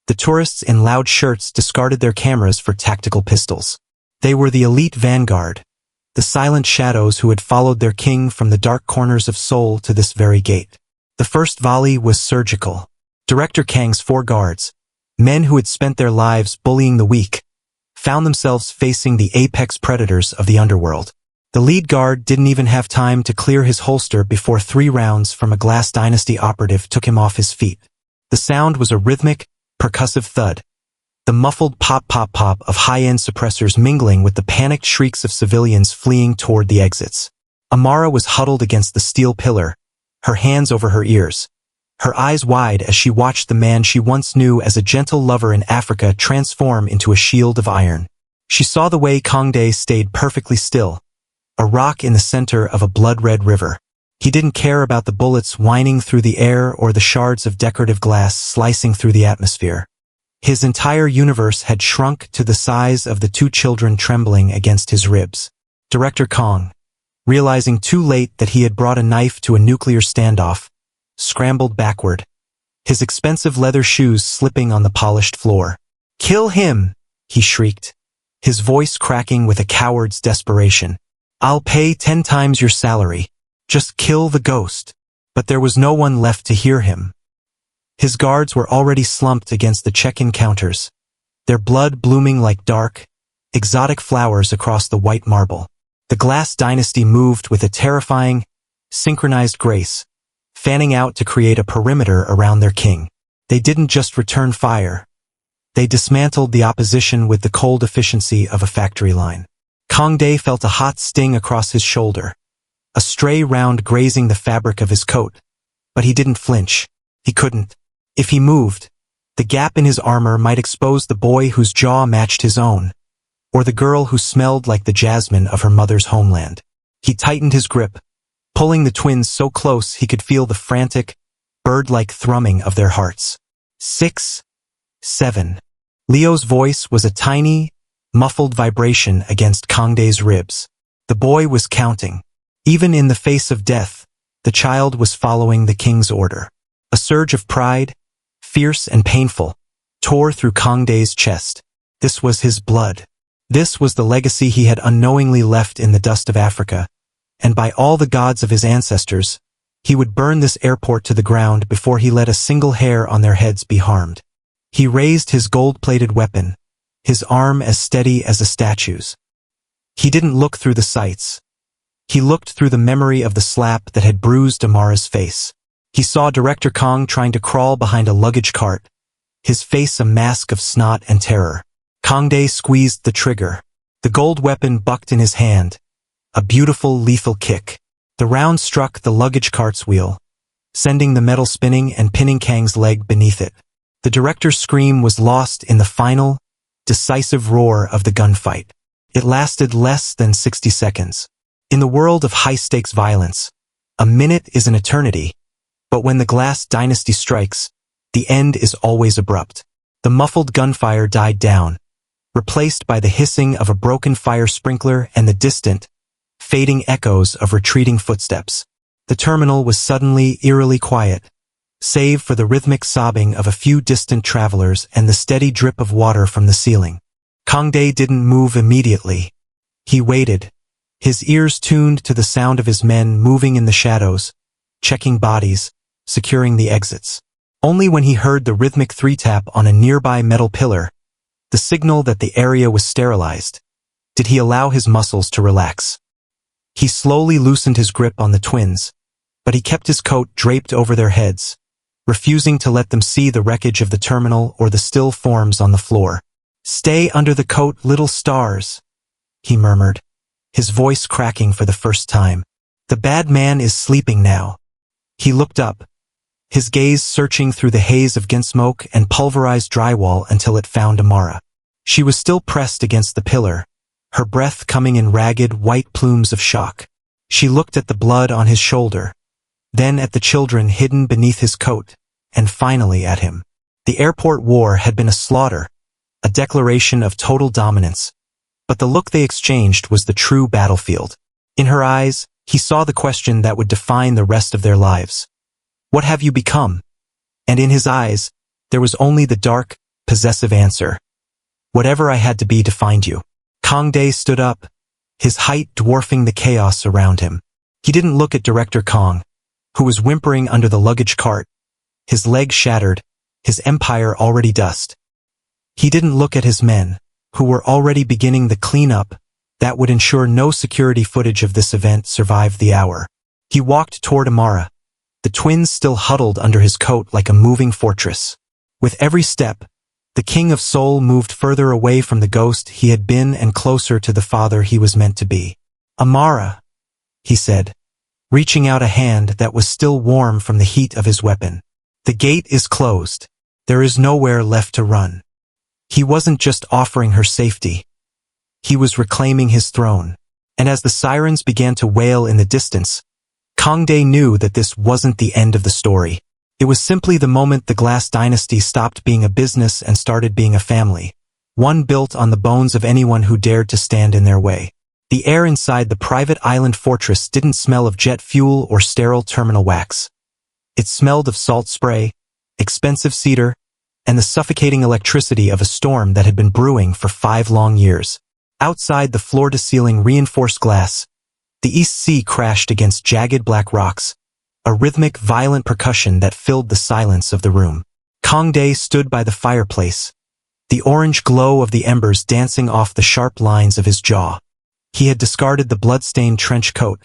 The tourists in loud shirts discarded their cameras for tactical pistols. They were the elite vanguard, the silent shadows who had followed their king from the dark corners of Seoul to this very gate. The first volley was surgical. Director Kang's 4 guards, men who had spent their lives bullying the weak, found themselves facing the apex predators of the underworld. The lead guard didn't even have time to clear his holster before 3 rounds from a Glass Dynasty operative took him off his feet. The sound was a rhythmic, percussive thud, the muffled pop-pop-pop of high-end suppressors mingling with the panicked shrieks of civilians fleeing toward the exits. Amara was huddled against the steel pillar, her hands over her ears, her eyes wide as she watched the man she once knew as a gentle lover in Africa transform into a shield of iron. She saw the way Kangdae stayed perfectly still, a rock in the center of a blood-red river. He didn't care about the bullets whining through the air or the shards of decorative glass slicing through the atmosphere. His entire universe had shrunk to the size of the 2 children trembling against his ribs. Director Kong, realizing too late that he had brought a knife to a nuclear standoff, scrambled backward, his expensive leather shoes slipping on the polished floor. "Kill him!" he shrieked, his voice cracking with a coward's desperation. "I'll pay 10 times your salary. Just kill the ghost." But there was no one left to hear him. His guards were already slumped against the check-in counters, their blood blooming like dark, exotic flowers across the white marble. The Glass Dynasty moved with a terrifying, synchronized grace, fanning out to create a perimeter around their king. They didn't just return fire. They dismantled the opposition with the cold efficiency of a factory line. Kangdae felt a hot sting across his shoulder, a stray round grazing the fabric of his coat. But he didn't flinch. He couldn't. If he moved, the gap in his armor might expose the boy whose jaw matched his own, or the girl who smelled like the jasmine of her mother's homeland. He tightened his grip, pulling the twins so close he could feel the frantic, bird-like thrumming of their hearts. 6, 7. Leo's voice was a tiny, muffled vibration against Kangdae's ribs. The boy was counting. Even in the face of death, the child was following the king's order. A surge of pride, fierce and painful, tore through Kangdae's chest. This was his blood. This was the legacy he had unknowingly left in the dust of Africa, and by all the gods of his ancestors, he would burn this airport to the ground before he let a single hair on their heads be harmed. He raised his gold-plated weapon, his arm as steady as a statue's. He didn't look through the sights. He looked through the memory of the slap that had bruised Amara's face. He saw Director Kong trying to crawl behind a luggage cart, his face a mask of snot and terror. Kangdae squeezed the trigger. The gold weapon bucked in his hand, a beautiful, lethal kick. The round struck the luggage cart's wheel, sending the metal spinning and pinning Kang's leg beneath it. The director's scream was lost in the final, decisive roar of the gunfight. It lasted less than 60 seconds. In the world of high-stakes violence, a minute is an eternity, but when the Glass Dynasty strikes, the end is always abrupt. The muffled gunfire died down, replaced by the hissing of a broken fire sprinkler and the distant, fading echoes of retreating footsteps. The terminal was suddenly eerily quiet, save for the rhythmic sobbing of a few distant travelers and the steady drip of water from the ceiling. Kangdae didn't move immediately. He waited, his ears tuned to the sound of his men moving in the shadows, checking bodies, securing the exits. Only when he heard the rhythmic 3-tap on a nearby metal pillar, the signal that the area was sterilized, did he allow his muscles to relax. He slowly loosened his grip on the twins, but he kept his coat draped over their heads, refusing to let them see the wreckage of the terminal or the still forms on the floor. "Stay under the coat, little stars," he murmured, his voice cracking for the first time. "The bad man is sleeping now." He looked up, his gaze searching through the haze of smoke and pulverized drywall until it found Amara. She was still pressed against the pillar, her breath coming in ragged, white plumes of shock. She looked at the blood on his shoulder, then at the children hidden beneath his coat, and finally at him. The airport war had been a slaughter, a declaration of total dominance, but the look they exchanged was the true battlefield. In her eyes, he saw the question that would define the rest of their lives. "What have you become?" And in his eyes, there was only the dark, possessive answer. "Whatever I had to be to find you." Kang Dae stood up, his height dwarfing the chaos around him. He didn't look at Director Kong, who was whimpering under the luggage cart, his leg shattered, his empire already dust. He didn't look at his men, who were already beginning the cleanup that would ensure no security footage of this event survived the hour. He walked toward Amara, the twins still huddled under his coat like a moving fortress. With every step, the king of Seoul moved further away from the ghost he had been and closer to the father he was meant to be. "Amara," he said, reaching out a hand that was still warm from the heat of his weapon. "The gate is closed. There is nowhere left to run." He wasn't just offering her safety. He was reclaiming his throne. And as the sirens began to wail in the distance, Kang Dae knew that this wasn't the end of the story. It was simply the moment the Glass Dynasty stopped being a business and started being a family, one built on the bones of anyone who dared to stand in their way. The air inside the private island fortress didn't smell of jet fuel or sterile terminal wax. It smelled of salt spray, expensive cedar, and the suffocating electricity of a storm that had been brewing for 5 long years. Outside the floor-to-ceiling reinforced glass, the East Sea crashed against jagged black rocks, a rhythmic, violent percussion that filled the silence of the room. Kang Dae stood by the fireplace, the orange glow of the embers dancing off the sharp lines of his jaw. He had discarded the blood-stained trench coat,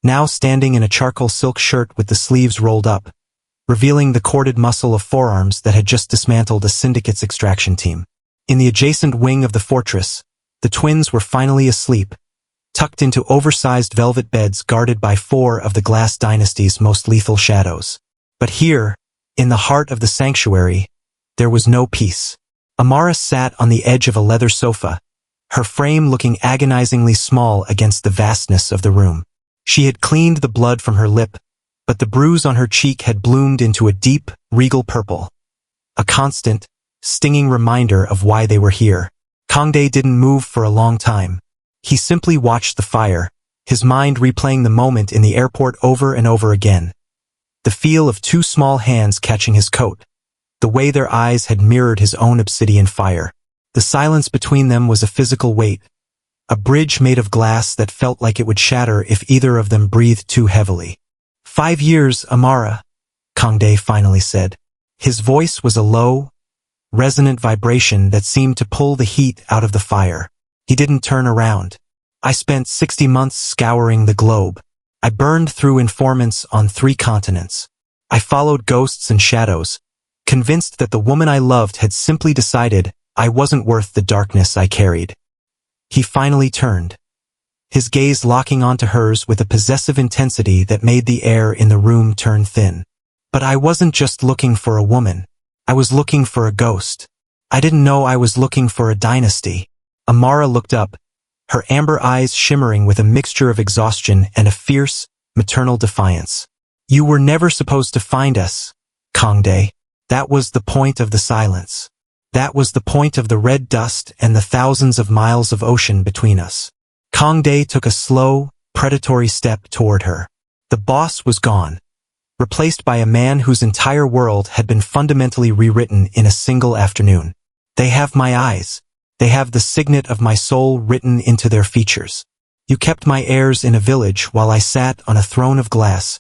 now standing in a charcoal silk shirt with the sleeves rolled up, revealing the corded muscle of forearms that had just dismantled a syndicate's extraction team. In the adjacent wing of the fortress, the twins were finally asleep, tucked into oversized velvet beds guarded by 4 of the Glass Dynasty's most lethal shadows. But here, in the heart of the sanctuary, there was no peace. Amara sat on the edge of a leather sofa, her frame looking agonizingly small against the vastness of the room. She had cleaned the blood from her lip, but the bruise on her cheek had bloomed into a deep, regal purple. A constant, stinging reminder of why they were here. Kang Dae didn't move for a long time. He simply watched the fire, his mind replaying the moment in the airport over and over again. The feel of 2 small hands catching his coat, the way their eyes had mirrored his own obsidian fire. The silence between them was a physical weight, a bridge made of glass that felt like it would shatter if either of them breathed too heavily. 5 years, Amara, Kang Dae finally said. His voice was a low, resonant vibration that seemed to pull the heat out of the fire. He didn't turn around. "I spent 60 months scouring the globe. I burned through informants on 3 continents. I followed ghosts and shadows, convinced that the woman I loved had simply decided I wasn't worth the darkness I carried." He finally turned, his gaze locking onto hers with a possessive intensity that made the air in the room turn thin. "But I wasn't just looking for a woman. I was looking for a ghost. I didn't know I was looking for a dynasty." Amara looked up, her amber eyes shimmering with a mixture of exhaustion and a fierce, maternal defiance. "You were never supposed to find us, Kang Dae. That was the point of the silence. That was the point of the red dust and the thousands of miles of ocean between us." Kang Dae took a slow, predatory step toward her. The boss was gone, replaced by a man whose entire world had been fundamentally rewritten in a single afternoon. "They have my eyes. They have the signet of my soul written into their features. You kept my heirs in a village while I sat on a throne of glass,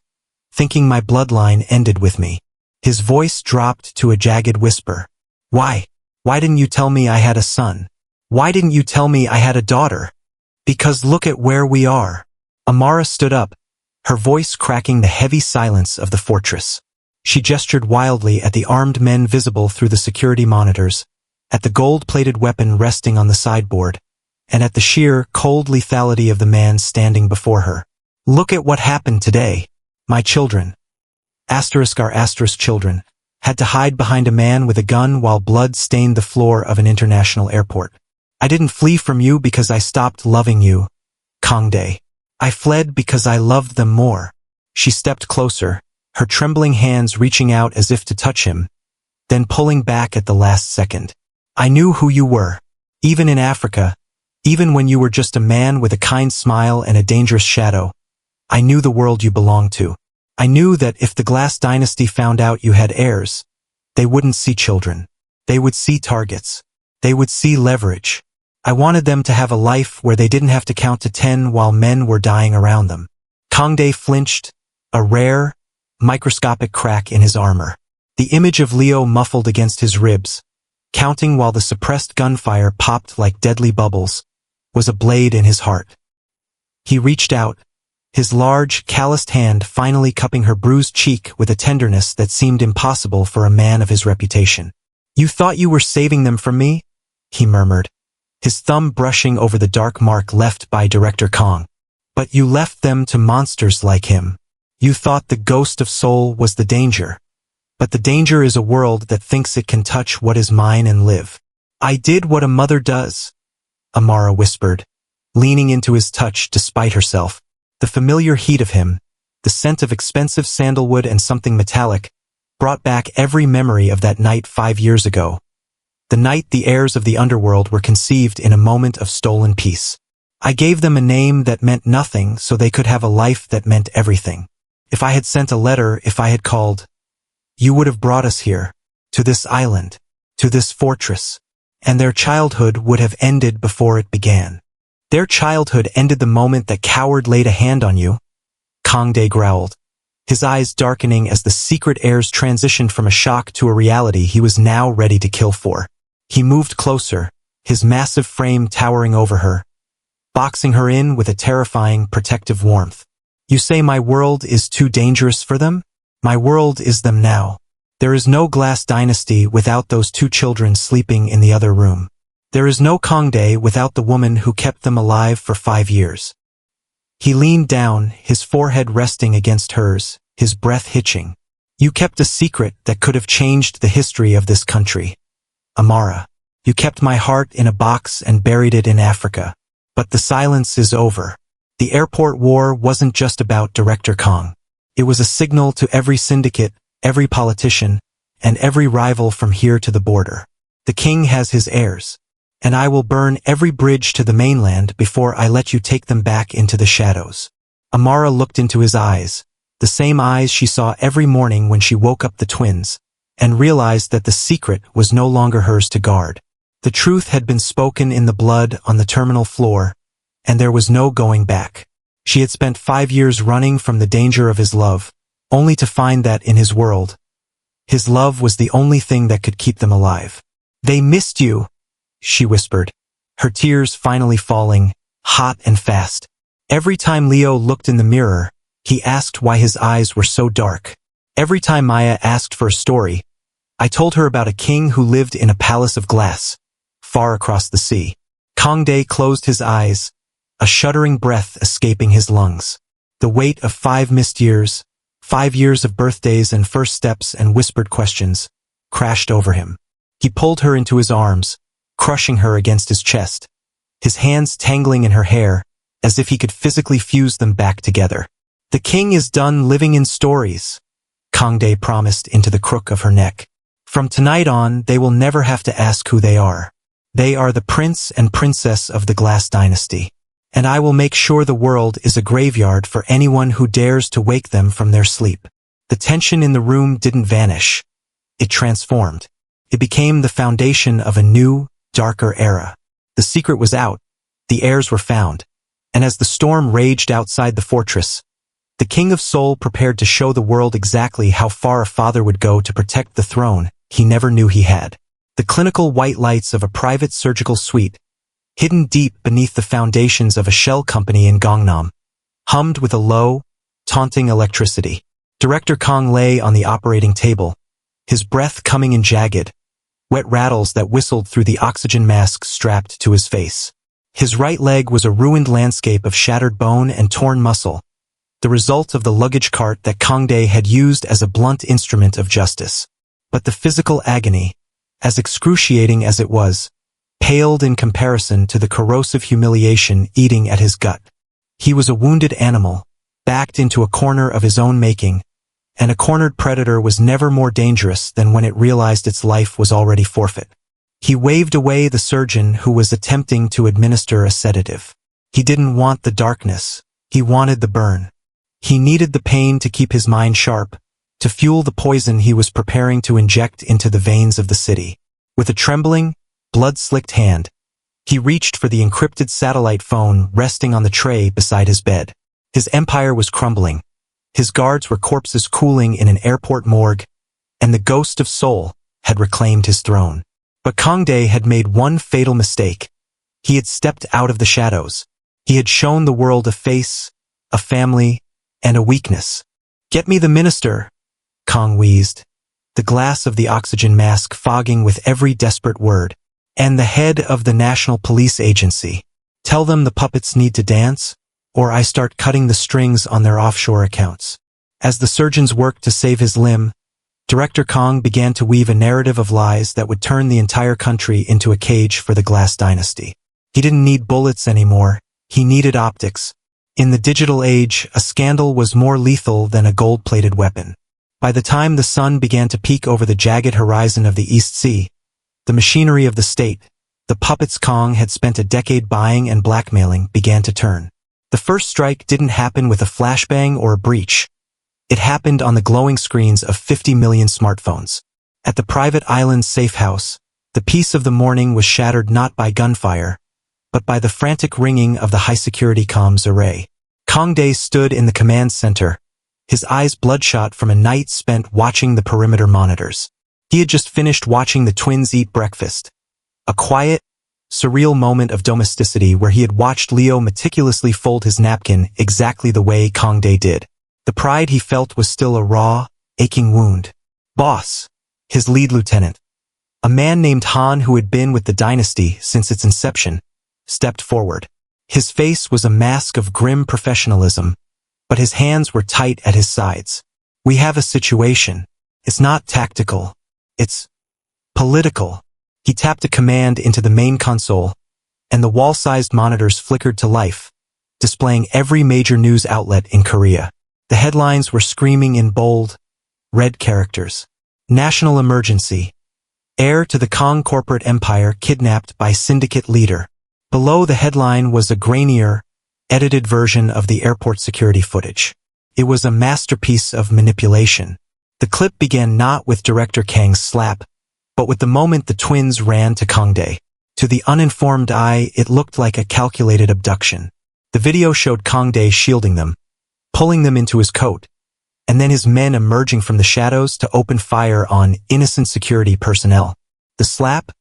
thinking my bloodline ended with me." His voice dropped to a jagged whisper. "Why? Why didn't you tell me I had a son? Why didn't you tell me I had a daughter? Because look at where we are." Amara stood up, her voice cracking the heavy silence of the fortress. She gestured wildly at the armed men visible through the security monitors, at the gold-plated weapon resting on the sideboard, and at the sheer, cold lethality of the man standing before her. Look at what happened today. My children, *our children, had to hide behind a man with a gun while blood stained the floor of an international airport. I didn't flee from you because I stopped loving you, Kangdae. I fled because I loved them more. She stepped closer, her trembling hands reaching out as if to touch him, then pulling back at the last second. I knew who you were. Even in Africa, even when you were just a man with a kind smile and a dangerous shadow, I knew the world you belonged to. I knew that if the Glass Dynasty found out you had heirs, they wouldn't see children. They would see targets. They would see leverage. I wanted them to have a life where they didn't have to count to 10 while men were dying around them. Kangdae flinched, a rare, microscopic crack in his armor. The image of Leo muffled against his ribs, counting while the suppressed gunfire popped like deadly bubbles, was a blade in his heart. He reached out, his large, calloused hand finally cupping her bruised cheek with a tenderness that seemed impossible for a man of his reputation. You thought you were saving them from me? He murmured, his thumb brushing over the dark mark left by Director Kong. But you left them to monsters like him. You thought the ghost of Seoul was the danger. But the danger is a world that thinks it can touch what is mine and live. I did what a mother does, Amara whispered, leaning into his touch despite herself. The familiar heat of him, the scent of expensive sandalwood and something metallic, brought back every memory of that night 5 years ago. The night the heirs of the underworld were conceived in a moment of stolen peace. I gave them a name that meant nothing so they could have a life that meant everything. If I had sent a letter, if I had called, you would have brought us here, to this island, to this fortress, and their childhood would have ended before it began. Their childhood ended the moment that coward laid a hand on you, Kangdae growled, his eyes darkening as the secret heirs transitioned from a shock to a reality he was now ready to kill for. He moved closer, his massive frame towering over her, boxing her in with a terrifying, protective warmth. You say my world is too dangerous for them? My world is them now. There is no Glass Dynasty without those 2 children sleeping in the other room. There is no Kangdae without the woman who kept them alive for 5 years. He leaned down, his forehead resting against hers, his breath hitching. You kept a secret that could have changed the history of this country. Amara, you kept my heart in a box and buried it in Africa. But the silence is over. The airport war wasn't just about Director Kong. It was a signal to every syndicate, every politician, and every rival from here to the border. The king has his heirs. And I will burn every bridge to the mainland before I let you take them back into the shadows. Amara looked into his eyes, the same eyes she saw every morning when she woke up the twins, and realized that the secret was no longer hers to guard. The truth had been spoken in the blood on the terminal floor, and there was no going back. She had spent 5 years running from the danger of his love, only to find that in his world, his love was the only thing that could keep them alive. They missed you, she whispered, her tears finally falling, hot and fast. Every time Leo looked in the mirror, he asked why his eyes were so dark. Every time Maya asked for a story, I told her about a king who lived in a palace of glass, far across the sea. Kangdae closed his eyes, a shuddering breath escaping his lungs. The weight of 5 missed years, 5 years of birthdays and first steps and whispered questions, crashed over him. He pulled her into his arms, crushing her against his chest, his hands tangling in her hair, as if he could physically fuse them back together. The king is done living in stories, Kangdae promised into the crook of her neck. From tonight on, they will never have to ask who they are. They are the prince and princess of the Glass Dynasty. And I will make sure the world is a graveyard for anyone who dares to wake them from their sleep. The tension in the room didn't vanish. It transformed. It became the foundation of a new, darker era. The secret was out. The heirs were found. And as the storm raged outside the fortress, the king of Seoul prepared to show the world exactly how far a father would go to protect the throne he never knew he had. The clinical white lights of a private surgical suite, hidden deep beneath the foundations of a shell company in Gangnam, hummed with a low, taunting electricity. Director Kong lay on the operating table, his breath coming in jagged, wet rattles that whistled through the oxygen mask strapped to his face. His right leg was a ruined landscape of shattered bone and torn muscle, the result of the luggage cart that Kang Dae had used as a blunt instrument of justice. But the physical agony, as excruciating as it was, paled in comparison to the corrosive humiliation eating at his gut. He was a wounded animal, backed into a corner of his own making, and a cornered predator was never more dangerous than when it realized its life was already forfeit. He waved away the surgeon who was attempting to administer a sedative. He didn't want the darkness, he wanted the burn. He needed the pain to keep his mind sharp, to fuel the poison he was preparing to inject into the veins of the city. With a trembling, blood-slicked hand, he reached for the encrypted satellite phone resting on the tray beside his bed. His empire was crumbling. His guards were corpses cooling in an airport morgue, and the ghost of Seoul had reclaimed his throne. But Kang Dae had made one fatal mistake. He had stepped out of the shadows. He had shown the world a face, a family, and a weakness. "Get me the minister," Kang wheezed, the glass of the oxygen mask fogging with every desperate word. "And the head of the National Police Agency. Tell them the puppets need to dance, or I start cutting the strings on their offshore accounts." As the surgeons worked to save his limb, Director Kong began to weave a narrative of lies that would turn the entire country into a cage for the Glass Dynasty. He didn't need bullets anymore, he needed optics. In the digital age, a scandal was more lethal than a gold-plated weapon. By the time the sun began to peek over the jagged horizon of the East Sea, the machinery of the state, the puppets Kong had spent a decade buying and blackmailing, began to turn. The first strike didn't happen with a flashbang or a breach. It happened on the glowing screens of 50 million smartphones. At the private island's safe house, the peace of the morning was shattered not by gunfire, but by the frantic ringing of the high-security comms array. Kang Dae stood in the command center, his eyes bloodshot from a night spent watching the perimeter monitors. He had just finished watching the twins eat breakfast. A quiet, surreal moment of domesticity where he had watched Leo meticulously fold his napkin exactly the way Kang Dae did. The pride he felt was still a raw, aching wound. Boss, his lead lieutenant, a man named Han who had been with the dynasty since its inception, stepped forward. His face was a mask of grim professionalism, but his hands were tight at his sides. "We have a situation. It's not tactical. It's political." He tapped a command into the main console, and the wall-sized monitors flickered to life, displaying every major news outlet in Korea. The headlines were screaming in bold, red characters. National emergency. Heir to the Kong corporate empire kidnapped by syndicate leader. Below the headline was a grainier, edited version of the airport security footage. It was a masterpiece of manipulation. The clip began not with Director Kang's slap, but with the moment the twins ran to Kang Dae. To the uninformed eye, it looked like a calculated abduction. The video showed Kang Dae shielding them, pulling them into his coat, and then his men emerging from the shadows to open fire on innocent security personnel. The slap,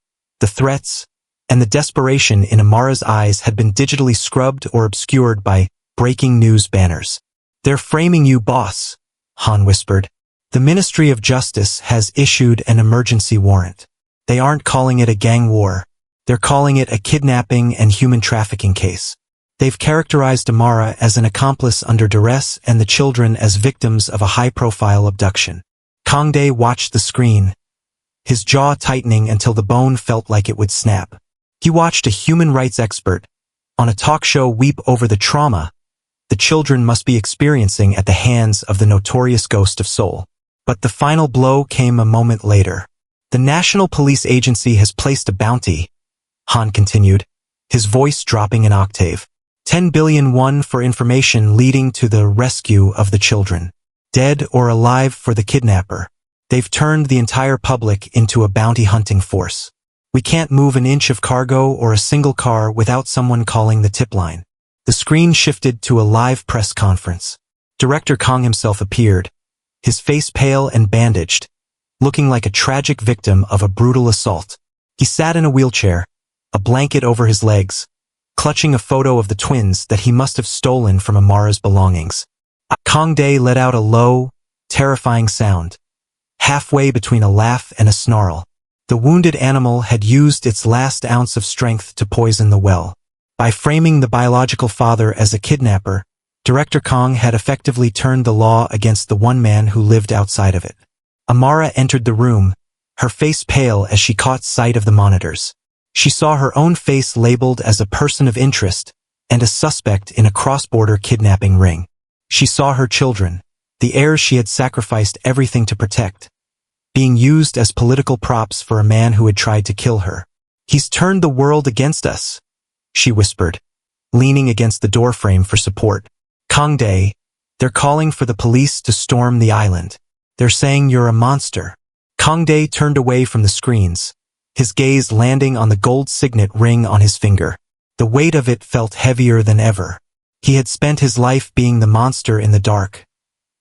the threats, and the desperation in Amara's eyes had been digitally scrubbed or obscured by breaking news banners. "They're framing you, boss," Han whispered. "The Ministry of Justice has issued an emergency warrant. They aren't calling it a gang war. They're calling it a kidnapping and human trafficking case. They've characterized Amara as an accomplice under duress and the children as victims of a high-profile abduction." Kang Dae watched the screen, his jaw tightening until the bone felt like it would snap. He watched a human rights expert on a talk show weep over the trauma the children must be experiencing at the hands of the notorious ghost of Seoul. But the final blow came a moment later. "The National Police Agency has placed a bounty," Han continued, his voice dropping an octave. 10 billion won for information leading to the rescue of the children. Dead or alive for the kidnapper. They've turned the entire public into a bounty hunting force. We can't move an inch of cargo or a single car without someone calling the tip line. The screen shifted to a live press conference. Director Kong himself appeared, his face pale and bandaged, looking like a tragic victim of a brutal assault. He sat in a wheelchair, a blanket over his legs, clutching a photo of the twins that he must have stolen from Amara's belongings. Kangdae let out a low, terrifying sound, halfway between a laugh and a snarl. The wounded animal had used its last ounce of strength to poison the well. By framing the biological father as a kidnapper, Director Kong had effectively turned the law against the one man who lived outside of it. Amara entered the room, her face pale as she caught sight of the monitors. She saw her own face labeled as a person of interest and a suspect in a cross-border kidnapping ring. She saw her children, the heirs she had sacrificed everything to protect, being used as political props for a man who had tried to kill her. "He's turned the world against us," she whispered, leaning against the doorframe for support. "Kangdae, they're calling for the police to storm the island. They're saying you're a monster." Kangdae turned away from the screens, his gaze landing on the gold signet ring on his finger. The weight of it felt heavier than ever. He had spent his life being the monster in the dark,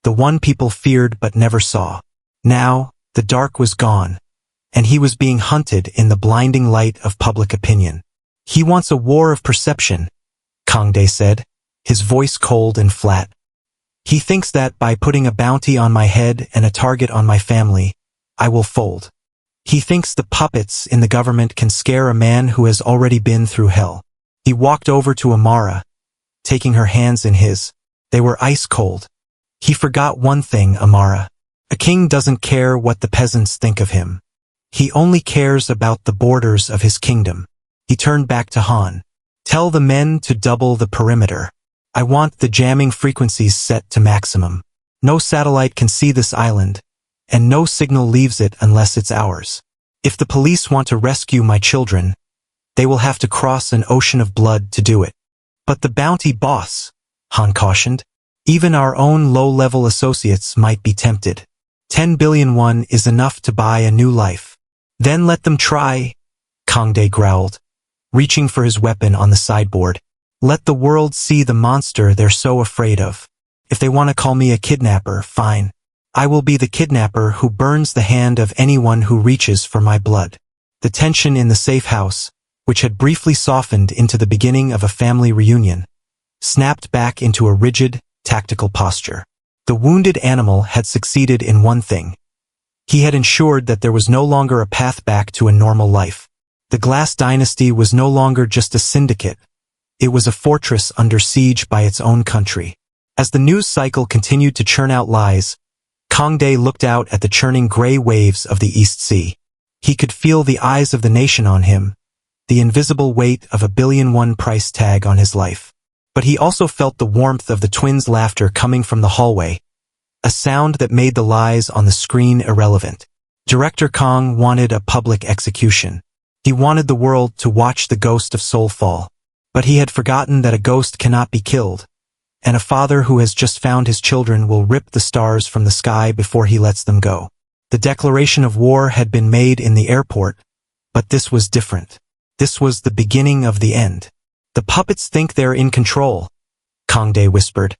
the one people feared but never saw. Now, the dark was gone, and he was being hunted in the blinding light of public opinion. "He wants a war of perception," Kangdae said, his voice cold and flat. "He thinks that by putting a bounty on my head and a target on my family, I will fold. He thinks the puppets in the government can scare a man who has already been through hell." He walked over to Amara, taking her hands in his. They were ice cold. "He forgot one thing, Amara. A king doesn't care what the peasants think of him. He only cares about the borders of his kingdom." He turned back to Han. "Tell the men to double the perimeter. I want the jamming frequencies set to maximum. No satellite can see this island, and no signal leaves it unless it's ours. If the police want to rescue my children, they will have to cross an ocean of blood to do it." "But the bounty, boss," Han cautioned. "Even our own low-level associates might be tempted. 10 billion won is enough to buy a new life." "Then let them try," Kangdae growled, reaching for his weapon on the sideboard. "Let the world see the monster they're so afraid of. If they want to call me a kidnapper, fine. I will be the kidnapper who burns the hand of anyone who reaches for my blood." The tension in the safe house, which had briefly softened into the beginning of a family reunion, snapped back into a rigid, tactical posture. The wounded animal had succeeded in one thing. He had ensured that there was no longer a path back to a normal life. The Glass Dynasty was no longer just a syndicate. It was a fortress under siege by its own country. As the news cycle continued to churn out lies, Kangdae looked out at the churning gray waves of the East Sea. He could feel the eyes of the nation on him, the invisible weight of $1 billion price tag on his life. But he also felt the warmth of the twins' laughter coming from the hallway, a sound that made the lies on the screen irrelevant. Director Kong wanted a public execution. He wanted the world to watch the ghost of Seoul fall. But he had forgotten that a ghost cannot be killed, and a father who has just found his children will rip the stars from the sky before he lets them go. The declaration of war had been made in the airport, but this was different. This was the beginning of the end. "The puppets think they're in control," Kangdae whispered,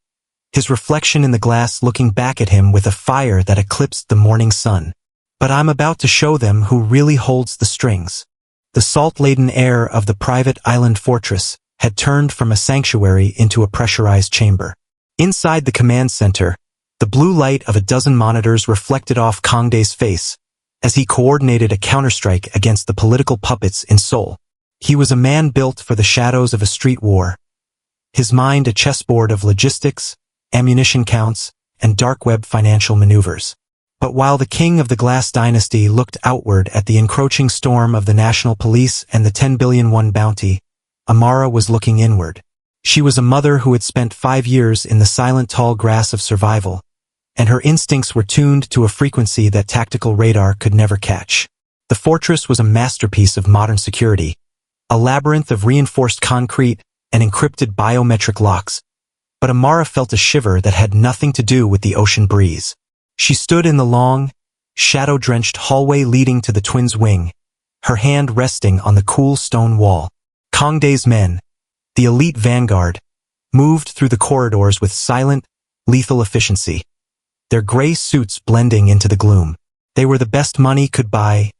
his reflection in the glass looking back at him with a fire that eclipsed the morning sun. "But I'm about to show them who really holds the strings." The salt-laden air of the private island fortress had turned from a sanctuary into a pressurized chamber. Inside the command center, the blue light of a dozen monitors reflected off Kangdae's face as he coordinated a counterstrike against the political puppets in Seoul. He was a man built for the shadows of a street war, his mind a chessboard of logistics, ammunition counts, and dark web financial maneuvers. But while the king of the Glass Dynasty looked outward at the encroaching storm of the national police and the 10 billion won bounty, Amara was looking inward. She was a mother who had spent 5 years in the silent tall grass of survival, and her instincts were tuned to a frequency that tactical radar could never catch. The fortress was a masterpiece of modern security, a labyrinth of reinforced concrete and encrypted biometric locks, but Amara felt a shiver that had nothing to do with the ocean breeze. She stood in the long, shadow-drenched hallway leading to the twins' wing, her hand resting on the cool stone wall. Kangdae's men, the elite vanguard, moved through the corridors with silent, lethal efficiency, their gray suits blending into the gloom. They were the best money could buy,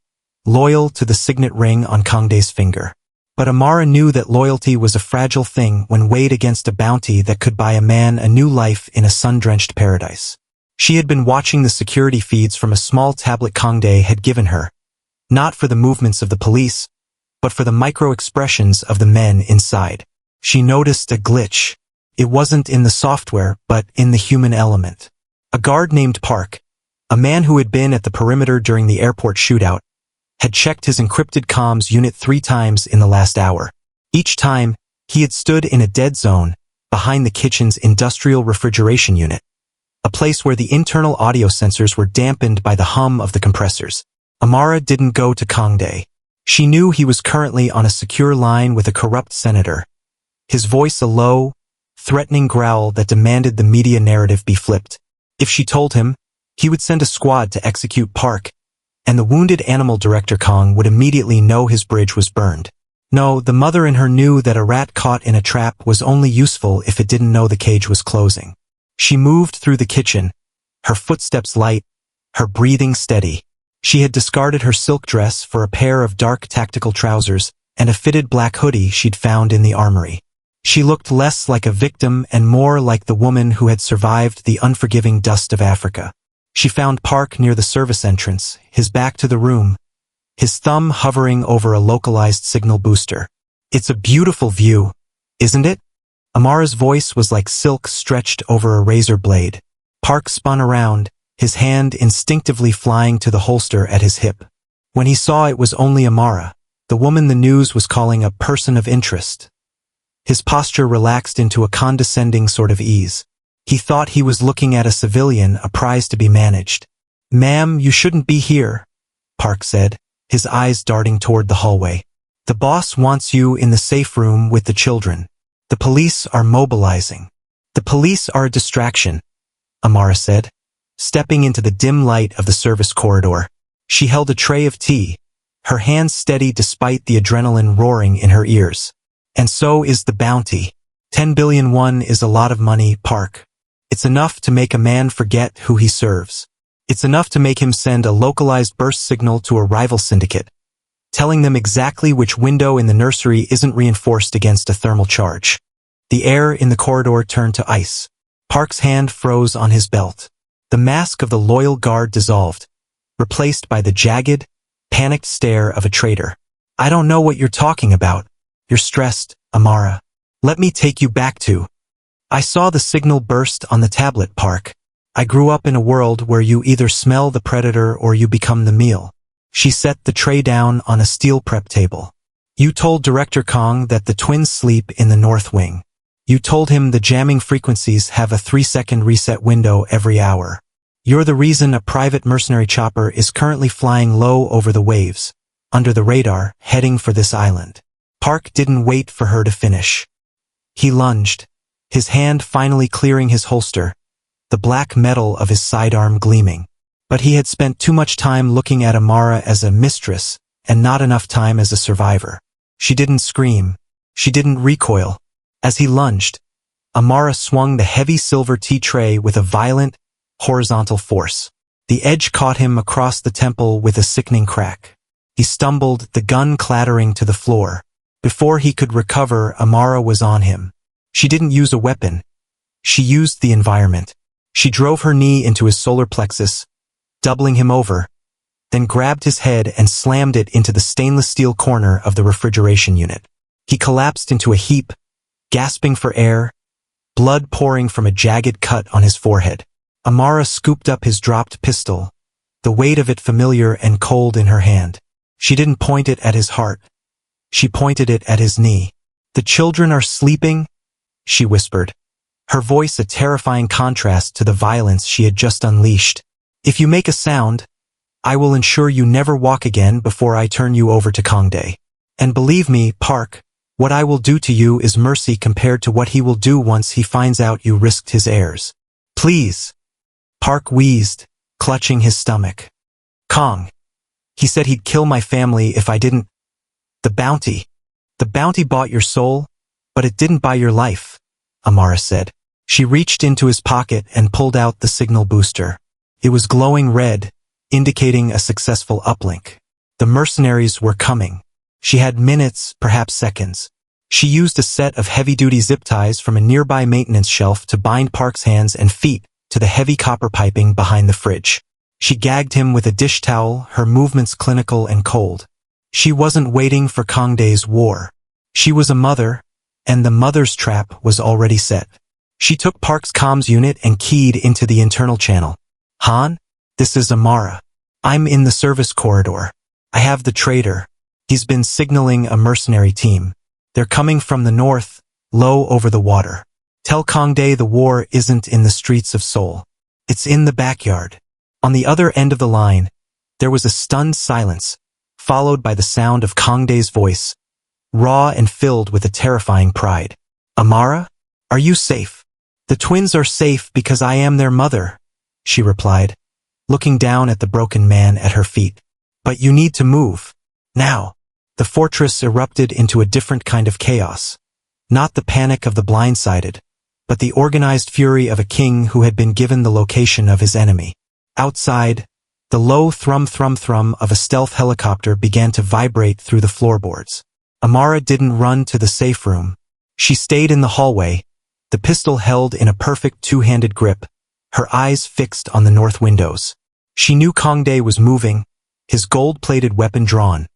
loyal to the signet ring on Kangdae's finger. But Amara knew that loyalty was a fragile thing when weighed against a bounty that could buy a man a new life in a sun-drenched paradise. She had been watching the security feeds from a small tablet Kangdae had given her, not for the movements of the police, but for the micro-expressions of the men inside. She noticed a glitch. It wasn't in the software, but in the human element. A guard named Park, a man who had been at the perimeter during the airport shootout, had checked his encrypted comms unit 3 times in the last hour. Each time, he had stood in a dead zone, behind the kitchen's industrial refrigeration unit, a place where the internal audio sensors were dampened by the hum of the compressors. Amara didn't go to Kangdae. She knew he was currently on a secure line with a corrupt senator, his voice a low, threatening growl that demanded the media narrative be flipped. If she told him, he would send a squad to execute Park, and the wounded animal director Kong would immediately know his bridge was burned. No, the mother in her knew that a rat caught in a trap was only useful if it didn't know the cage was closing. She moved through the kitchen, her footsteps light, her breathing steady. She had discarded her silk dress for a pair of dark tactical trousers and a fitted black hoodie she'd found in the armory. She looked less like a victim and more like the woman who had survived the unforgiving dust of Africa. She found Park near the service entrance, his back to the room, his thumb hovering over a localized signal booster. "It's a beautiful view, isn't it?" Amara's voice was like silk stretched over a razor blade. Park spun around, his hand instinctively flying to the holster at his hip. When he saw it was only Amara, the woman the news was calling a person of interest, his posture relaxed into a condescending sort of ease. He thought he was looking at a civilian, a prize to be managed. "Ma'am, you shouldn't be here," Park said, his eyes darting toward the hallway. "The boss wants you in the safe room with the children. The police are mobilizing." "The police are a distraction," Amara said, stepping into the dim light of the service corridor. She held a tray of tea, her hands steady despite the adrenaline roaring in her ears. "And so is the bounty. 10 billion won is a lot of money, Park. It's enough to make a man forget who he serves. It's enough to make him send a localized burst signal to a rival syndicate, telling them exactly which window in the nursery isn't reinforced against a thermal charge." The air in the corridor turned to ice. Park's hand froze on his belt. The mask of the loyal guard dissolved, replaced by the jagged, panicked stare of a traitor. "I don't know what you're talking about. You're stressed, Amara. Let me take you back to. I saw the signal burst on the tablet, Park. I grew up in a world where you either smell the predator or you become the meal." She set the tray down on a steel prep table. "You told Director Kong that the twins sleep in the north wing. You told him the jamming frequencies have a 3-second reset window every hour. You're the reason a private mercenary chopper is currently flying low over the waves, under the radar, heading for this island." Park didn't wait for her to finish. He lunged, his hand finally clearing his holster, the black metal of his sidearm gleaming. But he had spent too much time looking at Amara as a mistress and not enough time as a survivor. She didn't scream. She didn't recoil. As he lunged, Amara swung the heavy silver tea tray with a violent, horizontal force. The edge caught him across the temple with a sickening crack. He stumbled, the gun clattering to the floor. Before he could recover, Amara was on him. She didn't use a weapon. She used the environment. She drove her knee into his solar plexus, doubling him over, then grabbed his head and slammed it into the stainless steel corner of the refrigeration unit. He collapsed into a heap, gasping for air, blood pouring from a jagged cut on his forehead. Amara scooped up his dropped pistol, the weight of it familiar and cold in her hand. She didn't point it at his heart. She pointed it at his knee. "The children are sleeping," she whispered, her voice a terrifying contrast to the violence she had just unleashed. "If you make a sound, I will ensure you never walk again before I turn you over to Kangdae. And believe me, Park, what I will do to you is mercy compared to what he will do once he finds out you risked his heirs. Please." Park wheezed, clutching his stomach. "Kong. He said he'd kill my family if I didn't. The bounty. The bounty bought your soul, but it didn't buy your life," Amara said. She reached into his pocket and pulled out the signal booster. It was glowing red, indicating a successful uplink. The mercenaries were coming. She had minutes, perhaps seconds. She used a set of heavy-duty zip ties from a nearby maintenance shelf to bind Park's hands and feet to the heavy copper piping behind the fridge. She gagged him with a dish towel, her movements clinical and cold. She wasn't waiting for Kangdae's war. She was a mother, and the mother's trap was already set. She took Park's comms unit and keyed into the internal channel. Han, this is Amara. I'm in the service corridor. I have the traitor. He's been signaling a mercenary team. They're coming from the north, low over the water. Tell Kangdae the war isn't in the streets of Seoul. It's in the backyard. On the other end of the line, there was a stunned silence, followed by the sound of Kangdae's voice, raw and filled with a terrifying pride. Amara, are you safe? The twins are safe because I am their mother, she replied, looking down at the broken man at her feet. But you need to move. Now. The fortress erupted into a different kind of chaos. Not the panic of the blindsided, but the organized fury of a king who had been given the location of his enemy. Outside, the low thrum of a stealth helicopter began to vibrate through the floorboards. Amara didn't run to the safe room. She stayed in the hallway, the pistol held in a perfect two-handed grip, her eyes fixed on the north windows. She knew Kangdae was moving, his gold-plated weapon drawn,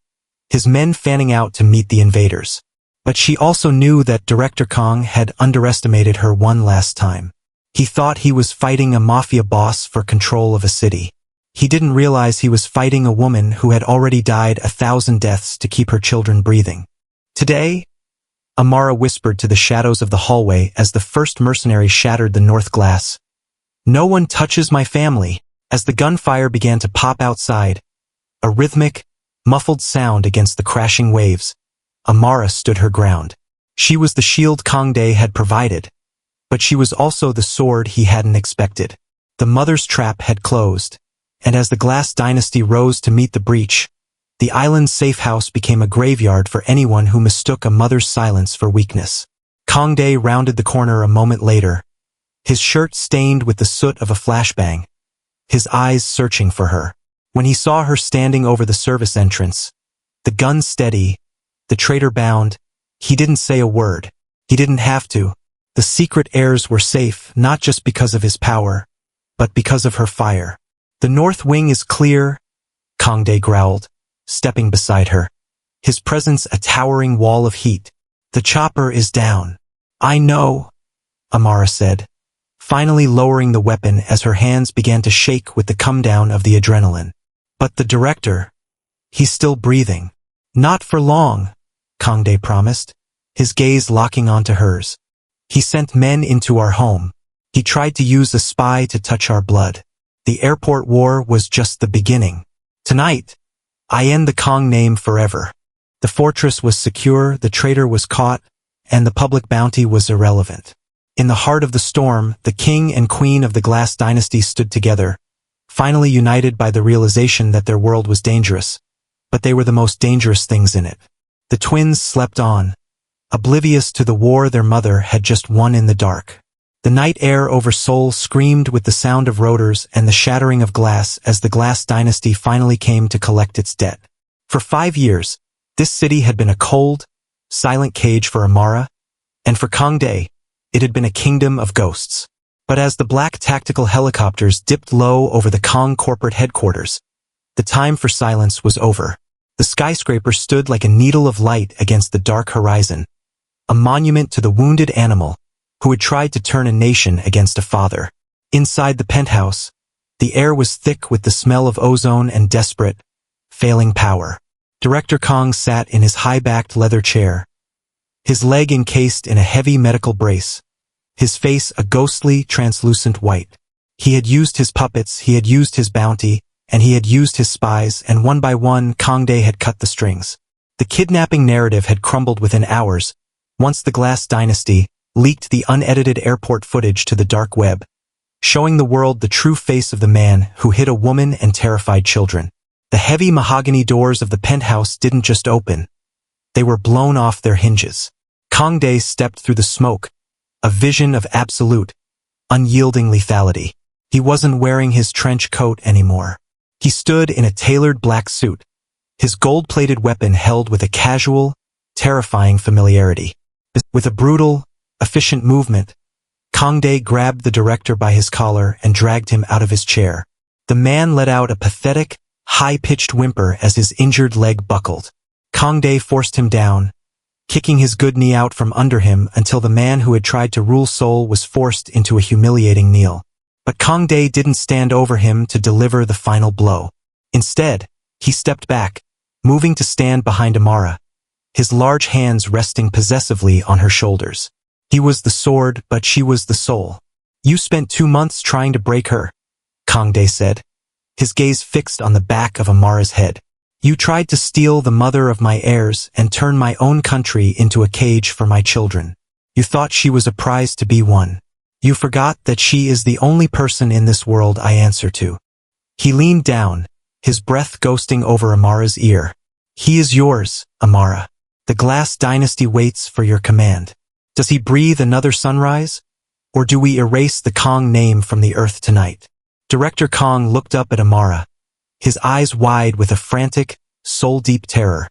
his men fanning out to meet the invaders. But she also knew that Director Kang had underestimated her one last time. He thought he was fighting a mafia boss for control of a city. He didn't realize he was fighting a woman who had already died 1,000 deaths to keep her children breathing. Today, Amara whispered to the shadows of the hallway as the first mercenary shattered the north glass. No one touches my family. As the gunfire began to pop outside, a rhythmic, muffled sound against the crashing waves, Amara stood her ground. She was the shield Kangdae had provided, but she was also the sword he hadn't expected. The mother's trap had closed, and as the Glass dynasty rose to meet the breach, the island's safe house became a graveyard for anyone who mistook a mother's silence for weakness. Kangdae rounded the corner a moment later, his shirt stained with the soot of a flashbang, his eyes searching for her. When he saw her standing over the service entrance, the gun steady, the traitor bound, he didn't say a word. He didn't have to. The secret heirs were safe not just because of his power, but because of her fire. The north wing is clear, Kangdae growled, stepping beside her, his presence a towering wall of heat. The chopper is down. I know, Amara said, finally lowering the weapon as her hands began to shake with the come-down of the adrenaline. But the director, he's still breathing. Not for long, Kangdae promised, his gaze locking onto hers. He sent men into our home. He tried to use a spy to touch our blood. The airport war was just the beginning. Tonight, I end the Kang name forever. The fortress was secure, the traitor was caught, and the public bounty was irrelevant. In the heart of the storm, the king and queen of the Glass dynasty stood together, finally united by the realization that their world was dangerous, but they were the most dangerous things in it. The twins slept on, oblivious to the war their mother had just won in the dark. The night air over Seoul screamed with the sound of rotors and the shattering of glass as the Glass dynasty finally came to collect its debt. For 5 years, this city had been a cold, silent cage for Amara, and for Kangdae, it had been a kingdom of ghosts. But as the black tactical helicopters dipped low over the Kang corporate headquarters, the time for silence was over. The skyscraper stood like a needle of light against the dark horizon, a monument to the wounded animal who had tried to turn a nation against a father. Inside the penthouse, the air was thick with the smell of ozone and desperate, failing power. Director Kang sat in his high-backed leather chair, his leg encased in a heavy medical brace, his face a ghostly, translucent white. He had used his puppets, he had used his bounty, and he had used his spies, and one by one, Kangdae had cut the strings. The kidnapping narrative had crumbled within hours, once the Glass dynasty leaked the unedited airport footage to the dark web, showing the world the true face of the man who hid a woman and terrified children. The heavy mahogany doors of the penthouse didn't just open. They were blown off their hinges. Kangdae stepped through the smoke, a vision of absolute, unyielding lethality. He wasn't wearing his trench coat anymore. He stood in a tailored black suit, His gold-plated weapon held with a casual, terrifying familiarity. With a brutal, efficient movement, Kangdae grabbed the director by his collar and dragged him out of his chair. The man let out a pathetic, high-pitched whimper as his injured leg buckled. Kangdae forced him down, kicking his good knee out from under him until the man who had tried to rule Seoul was forced into a humiliating kneel. But Kangdae didn't stand over him to deliver the final blow. Instead, he stepped back, moving to stand behind Amara, his large hands resting possessively on her shoulders. He was the sword, but she was the soul. You spent 2 months trying to break her, Kangdae said, his gaze fixed on the back of Amara's head. You tried to steal the mother of my heirs and turn my own country into a cage for my children. You thought she was a prize to be won. You forgot that she is the only person in this world I answer to. He leaned down, his breath ghosting over Amara's ear. He is yours, Amara. The Glass Dynasty waits for your command. Does he breathe another sunrise? Or do we erase the Kong name from the earth tonight? Director Kong looked up at Amara, his eyes wide with a frantic, soul-deep terror.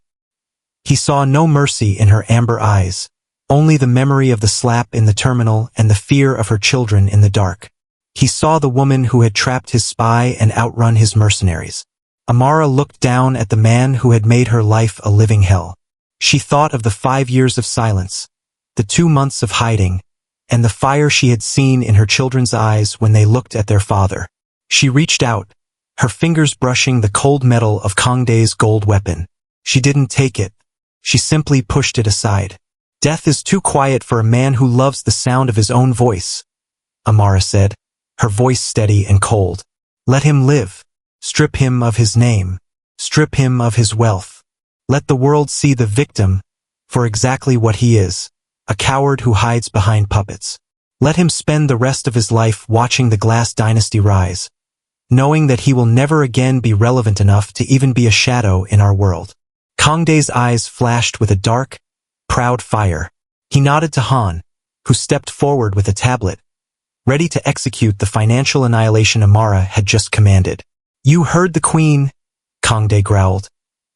He saw no mercy in her amber eyes, only the memory of the slap in the terminal and the fear of her children in the dark. He saw the woman who had trapped his spy and outrun his mercenaries. Amara looked down at the man who had made her life a living hell. She thought of the 5 years of silence, the 2 months of hiding, and the fire she had seen in her children's eyes when they looked at their father. She reached out, her fingers brushing the cold metal of Kangdae's gold weapon. She didn't take it. She simply pushed it aside. Death is too quiet for a man who loves the sound of his own voice, Amara said, her voice steady and cold. Let him live. Strip him of his name. Strip him of his wealth. Let the world see the victim for exactly what he is, a coward who hides behind puppets. Let him spend the rest of his life watching the Glass Dynasty rise, knowing that he will never again be relevant enough to even be a shadow in our world. Kangdae's eyes flashed with a dark, proud fire. He nodded to Han, who stepped forward with a tablet, ready to execute the financial annihilation Amara had just commanded. You heard the queen, Kangdae growled,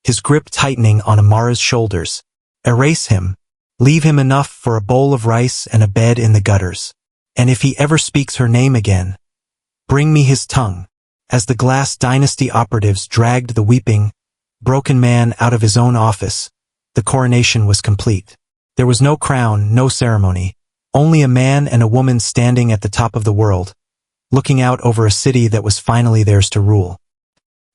his grip tightening on Amara's shoulders. Erase him. Leave him enough for a bowl of rice and a bed in the gutters. And if he ever speaks her name again, bring me his tongue. As the Glass Dynasty operatives dragged the weeping, broken man out of his own office, the coronation was complete. There was no crown, no ceremony, only a man and a woman standing at the top of the world, looking out over a city that was finally theirs to rule.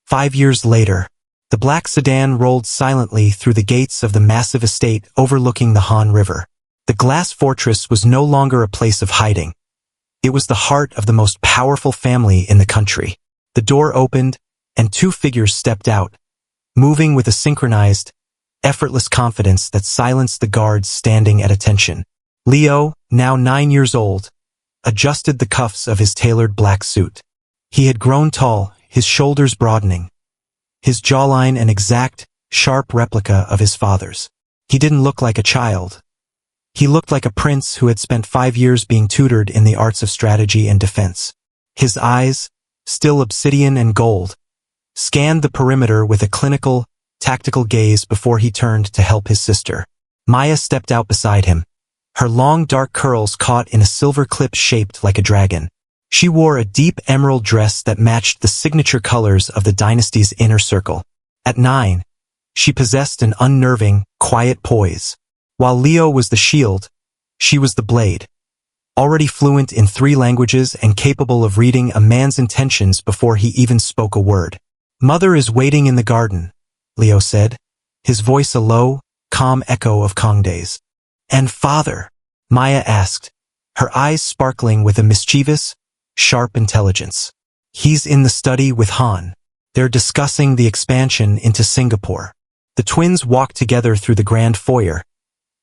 5 years later, the black sedan rolled silently through the gates of the massive estate overlooking the Han River. The glass fortress was no longer a place of hiding. It was the heart of the most powerful family in the country. The door opened, and 2 figures stepped out, moving with a synchronized, effortless confidence that silenced the guards standing at attention. Leo, now 9 years old, adjusted the cuffs of his tailored black suit. He had grown tall, his shoulders broadening, his jawline an exact, sharp replica of his father's. He didn't look like a child. He looked like a prince who had spent 5 years being tutored in the arts of strategy and defense. His eyes, still obsidian and gold, scanned the perimeter with a clinical, tactical gaze before he turned to help his sister. Maya stepped out beside him, her long dark curls caught in a silver clip shaped like a dragon. She wore a deep emerald dress that matched the signature colors of the dynasty's inner circle. At 9, she possessed an unnerving, quiet poise. While Leo was the shield, she was the blade. Already fluent in 3 languages and capable of reading a man's intentions before he even spoke a word. Mother is waiting in the garden, Leo said, his voice a low, calm echo of Kangdae's. And father? Maya asked, her eyes sparkling with a mischievous, sharp intelligence. He's in the study with Han. They're discussing the expansion into Singapore. The twins walked together through the grand foyer,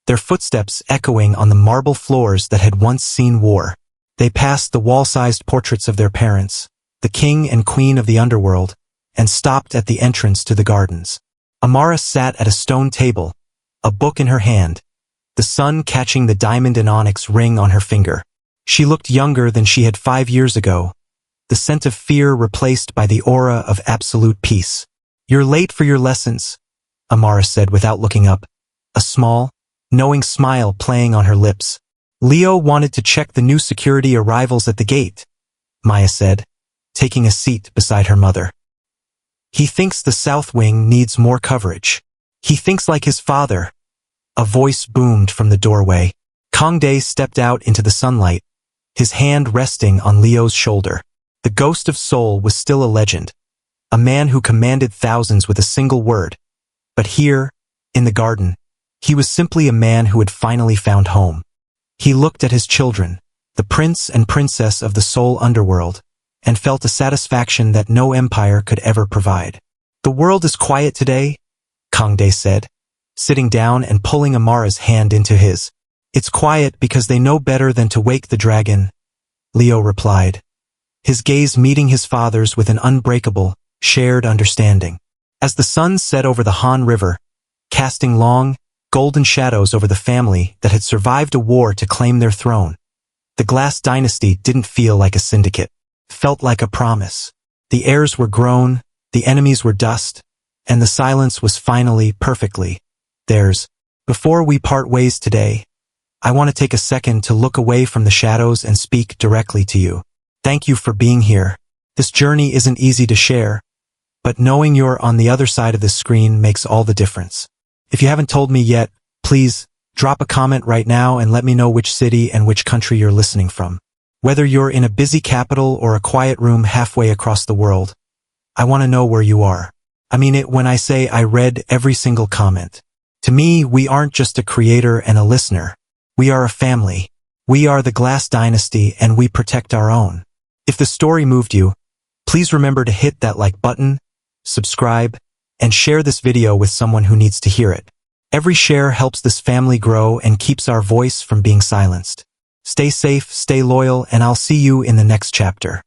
their footsteps echoing on the marble floors that had once seen war. They passed the wall-sized portraits of their parents, the king and queen of the underworld, and stopped at the entrance to the gardens. Amara sat at a stone table, a book in her hand, the sun catching the diamond and onyx ring on her finger. She looked younger than she had 5 years ago, the scent of fear replaced by the aura of absolute peace. You're late for your lessons, Amara said without looking up, a small, knowing smile playing on her lips. Leo wanted to check the new security arrivals at the gate, Maya said, taking a seat beside her mother. He thinks the South Wing needs more coverage. He thinks like his father. A voice boomed from the doorway. Kangdae stepped out into the sunlight, his hand resting on Leo's shoulder. The ghost of Seoul was still a legend, a man who commanded thousands with a single word. But here, in the garden, he was simply a man who had finally found home. He looked at his children, the prince and princess of the Seoul underworld, and felt a satisfaction that no empire could ever provide. The world is quiet today, Kangdae said, sitting down and pulling Amara's hand into his. It's quiet because they know better than to wake the dragon, Leo replied, his gaze meeting his father's with an unbreakable, shared understanding. As the sun set over the Han River, casting long, golden shadows over the family that had survived a war to claim their throne, the Glass dynasty didn't feel like a syndicate. It felt like a promise. The heirs were grown, the enemies were dust, and the silence was finally perfectly theirs. Before we part ways today, I want to take a second to look away from the shadows and speak directly to you. Thank you for being here. This journey isn't easy to share, but knowing you're on the other side of the screen makes all the difference. If you haven't told me yet, please drop a comment right now and let me know which city and which country you're listening from. Whether you're in a busy capital or a quiet room halfway across the world, I want to know where you are. I mean it when I say I read every single comment. To me, we aren't just a creator and a listener. We are a family. We are the Glass dynasty and we protect our own. If the story moved you, please remember to hit that like button, subscribe, and share this video with someone who needs to hear it. Every share helps this family grow and keeps our voice from being silenced. Stay safe, stay loyal, and I'll see you in the next chapter.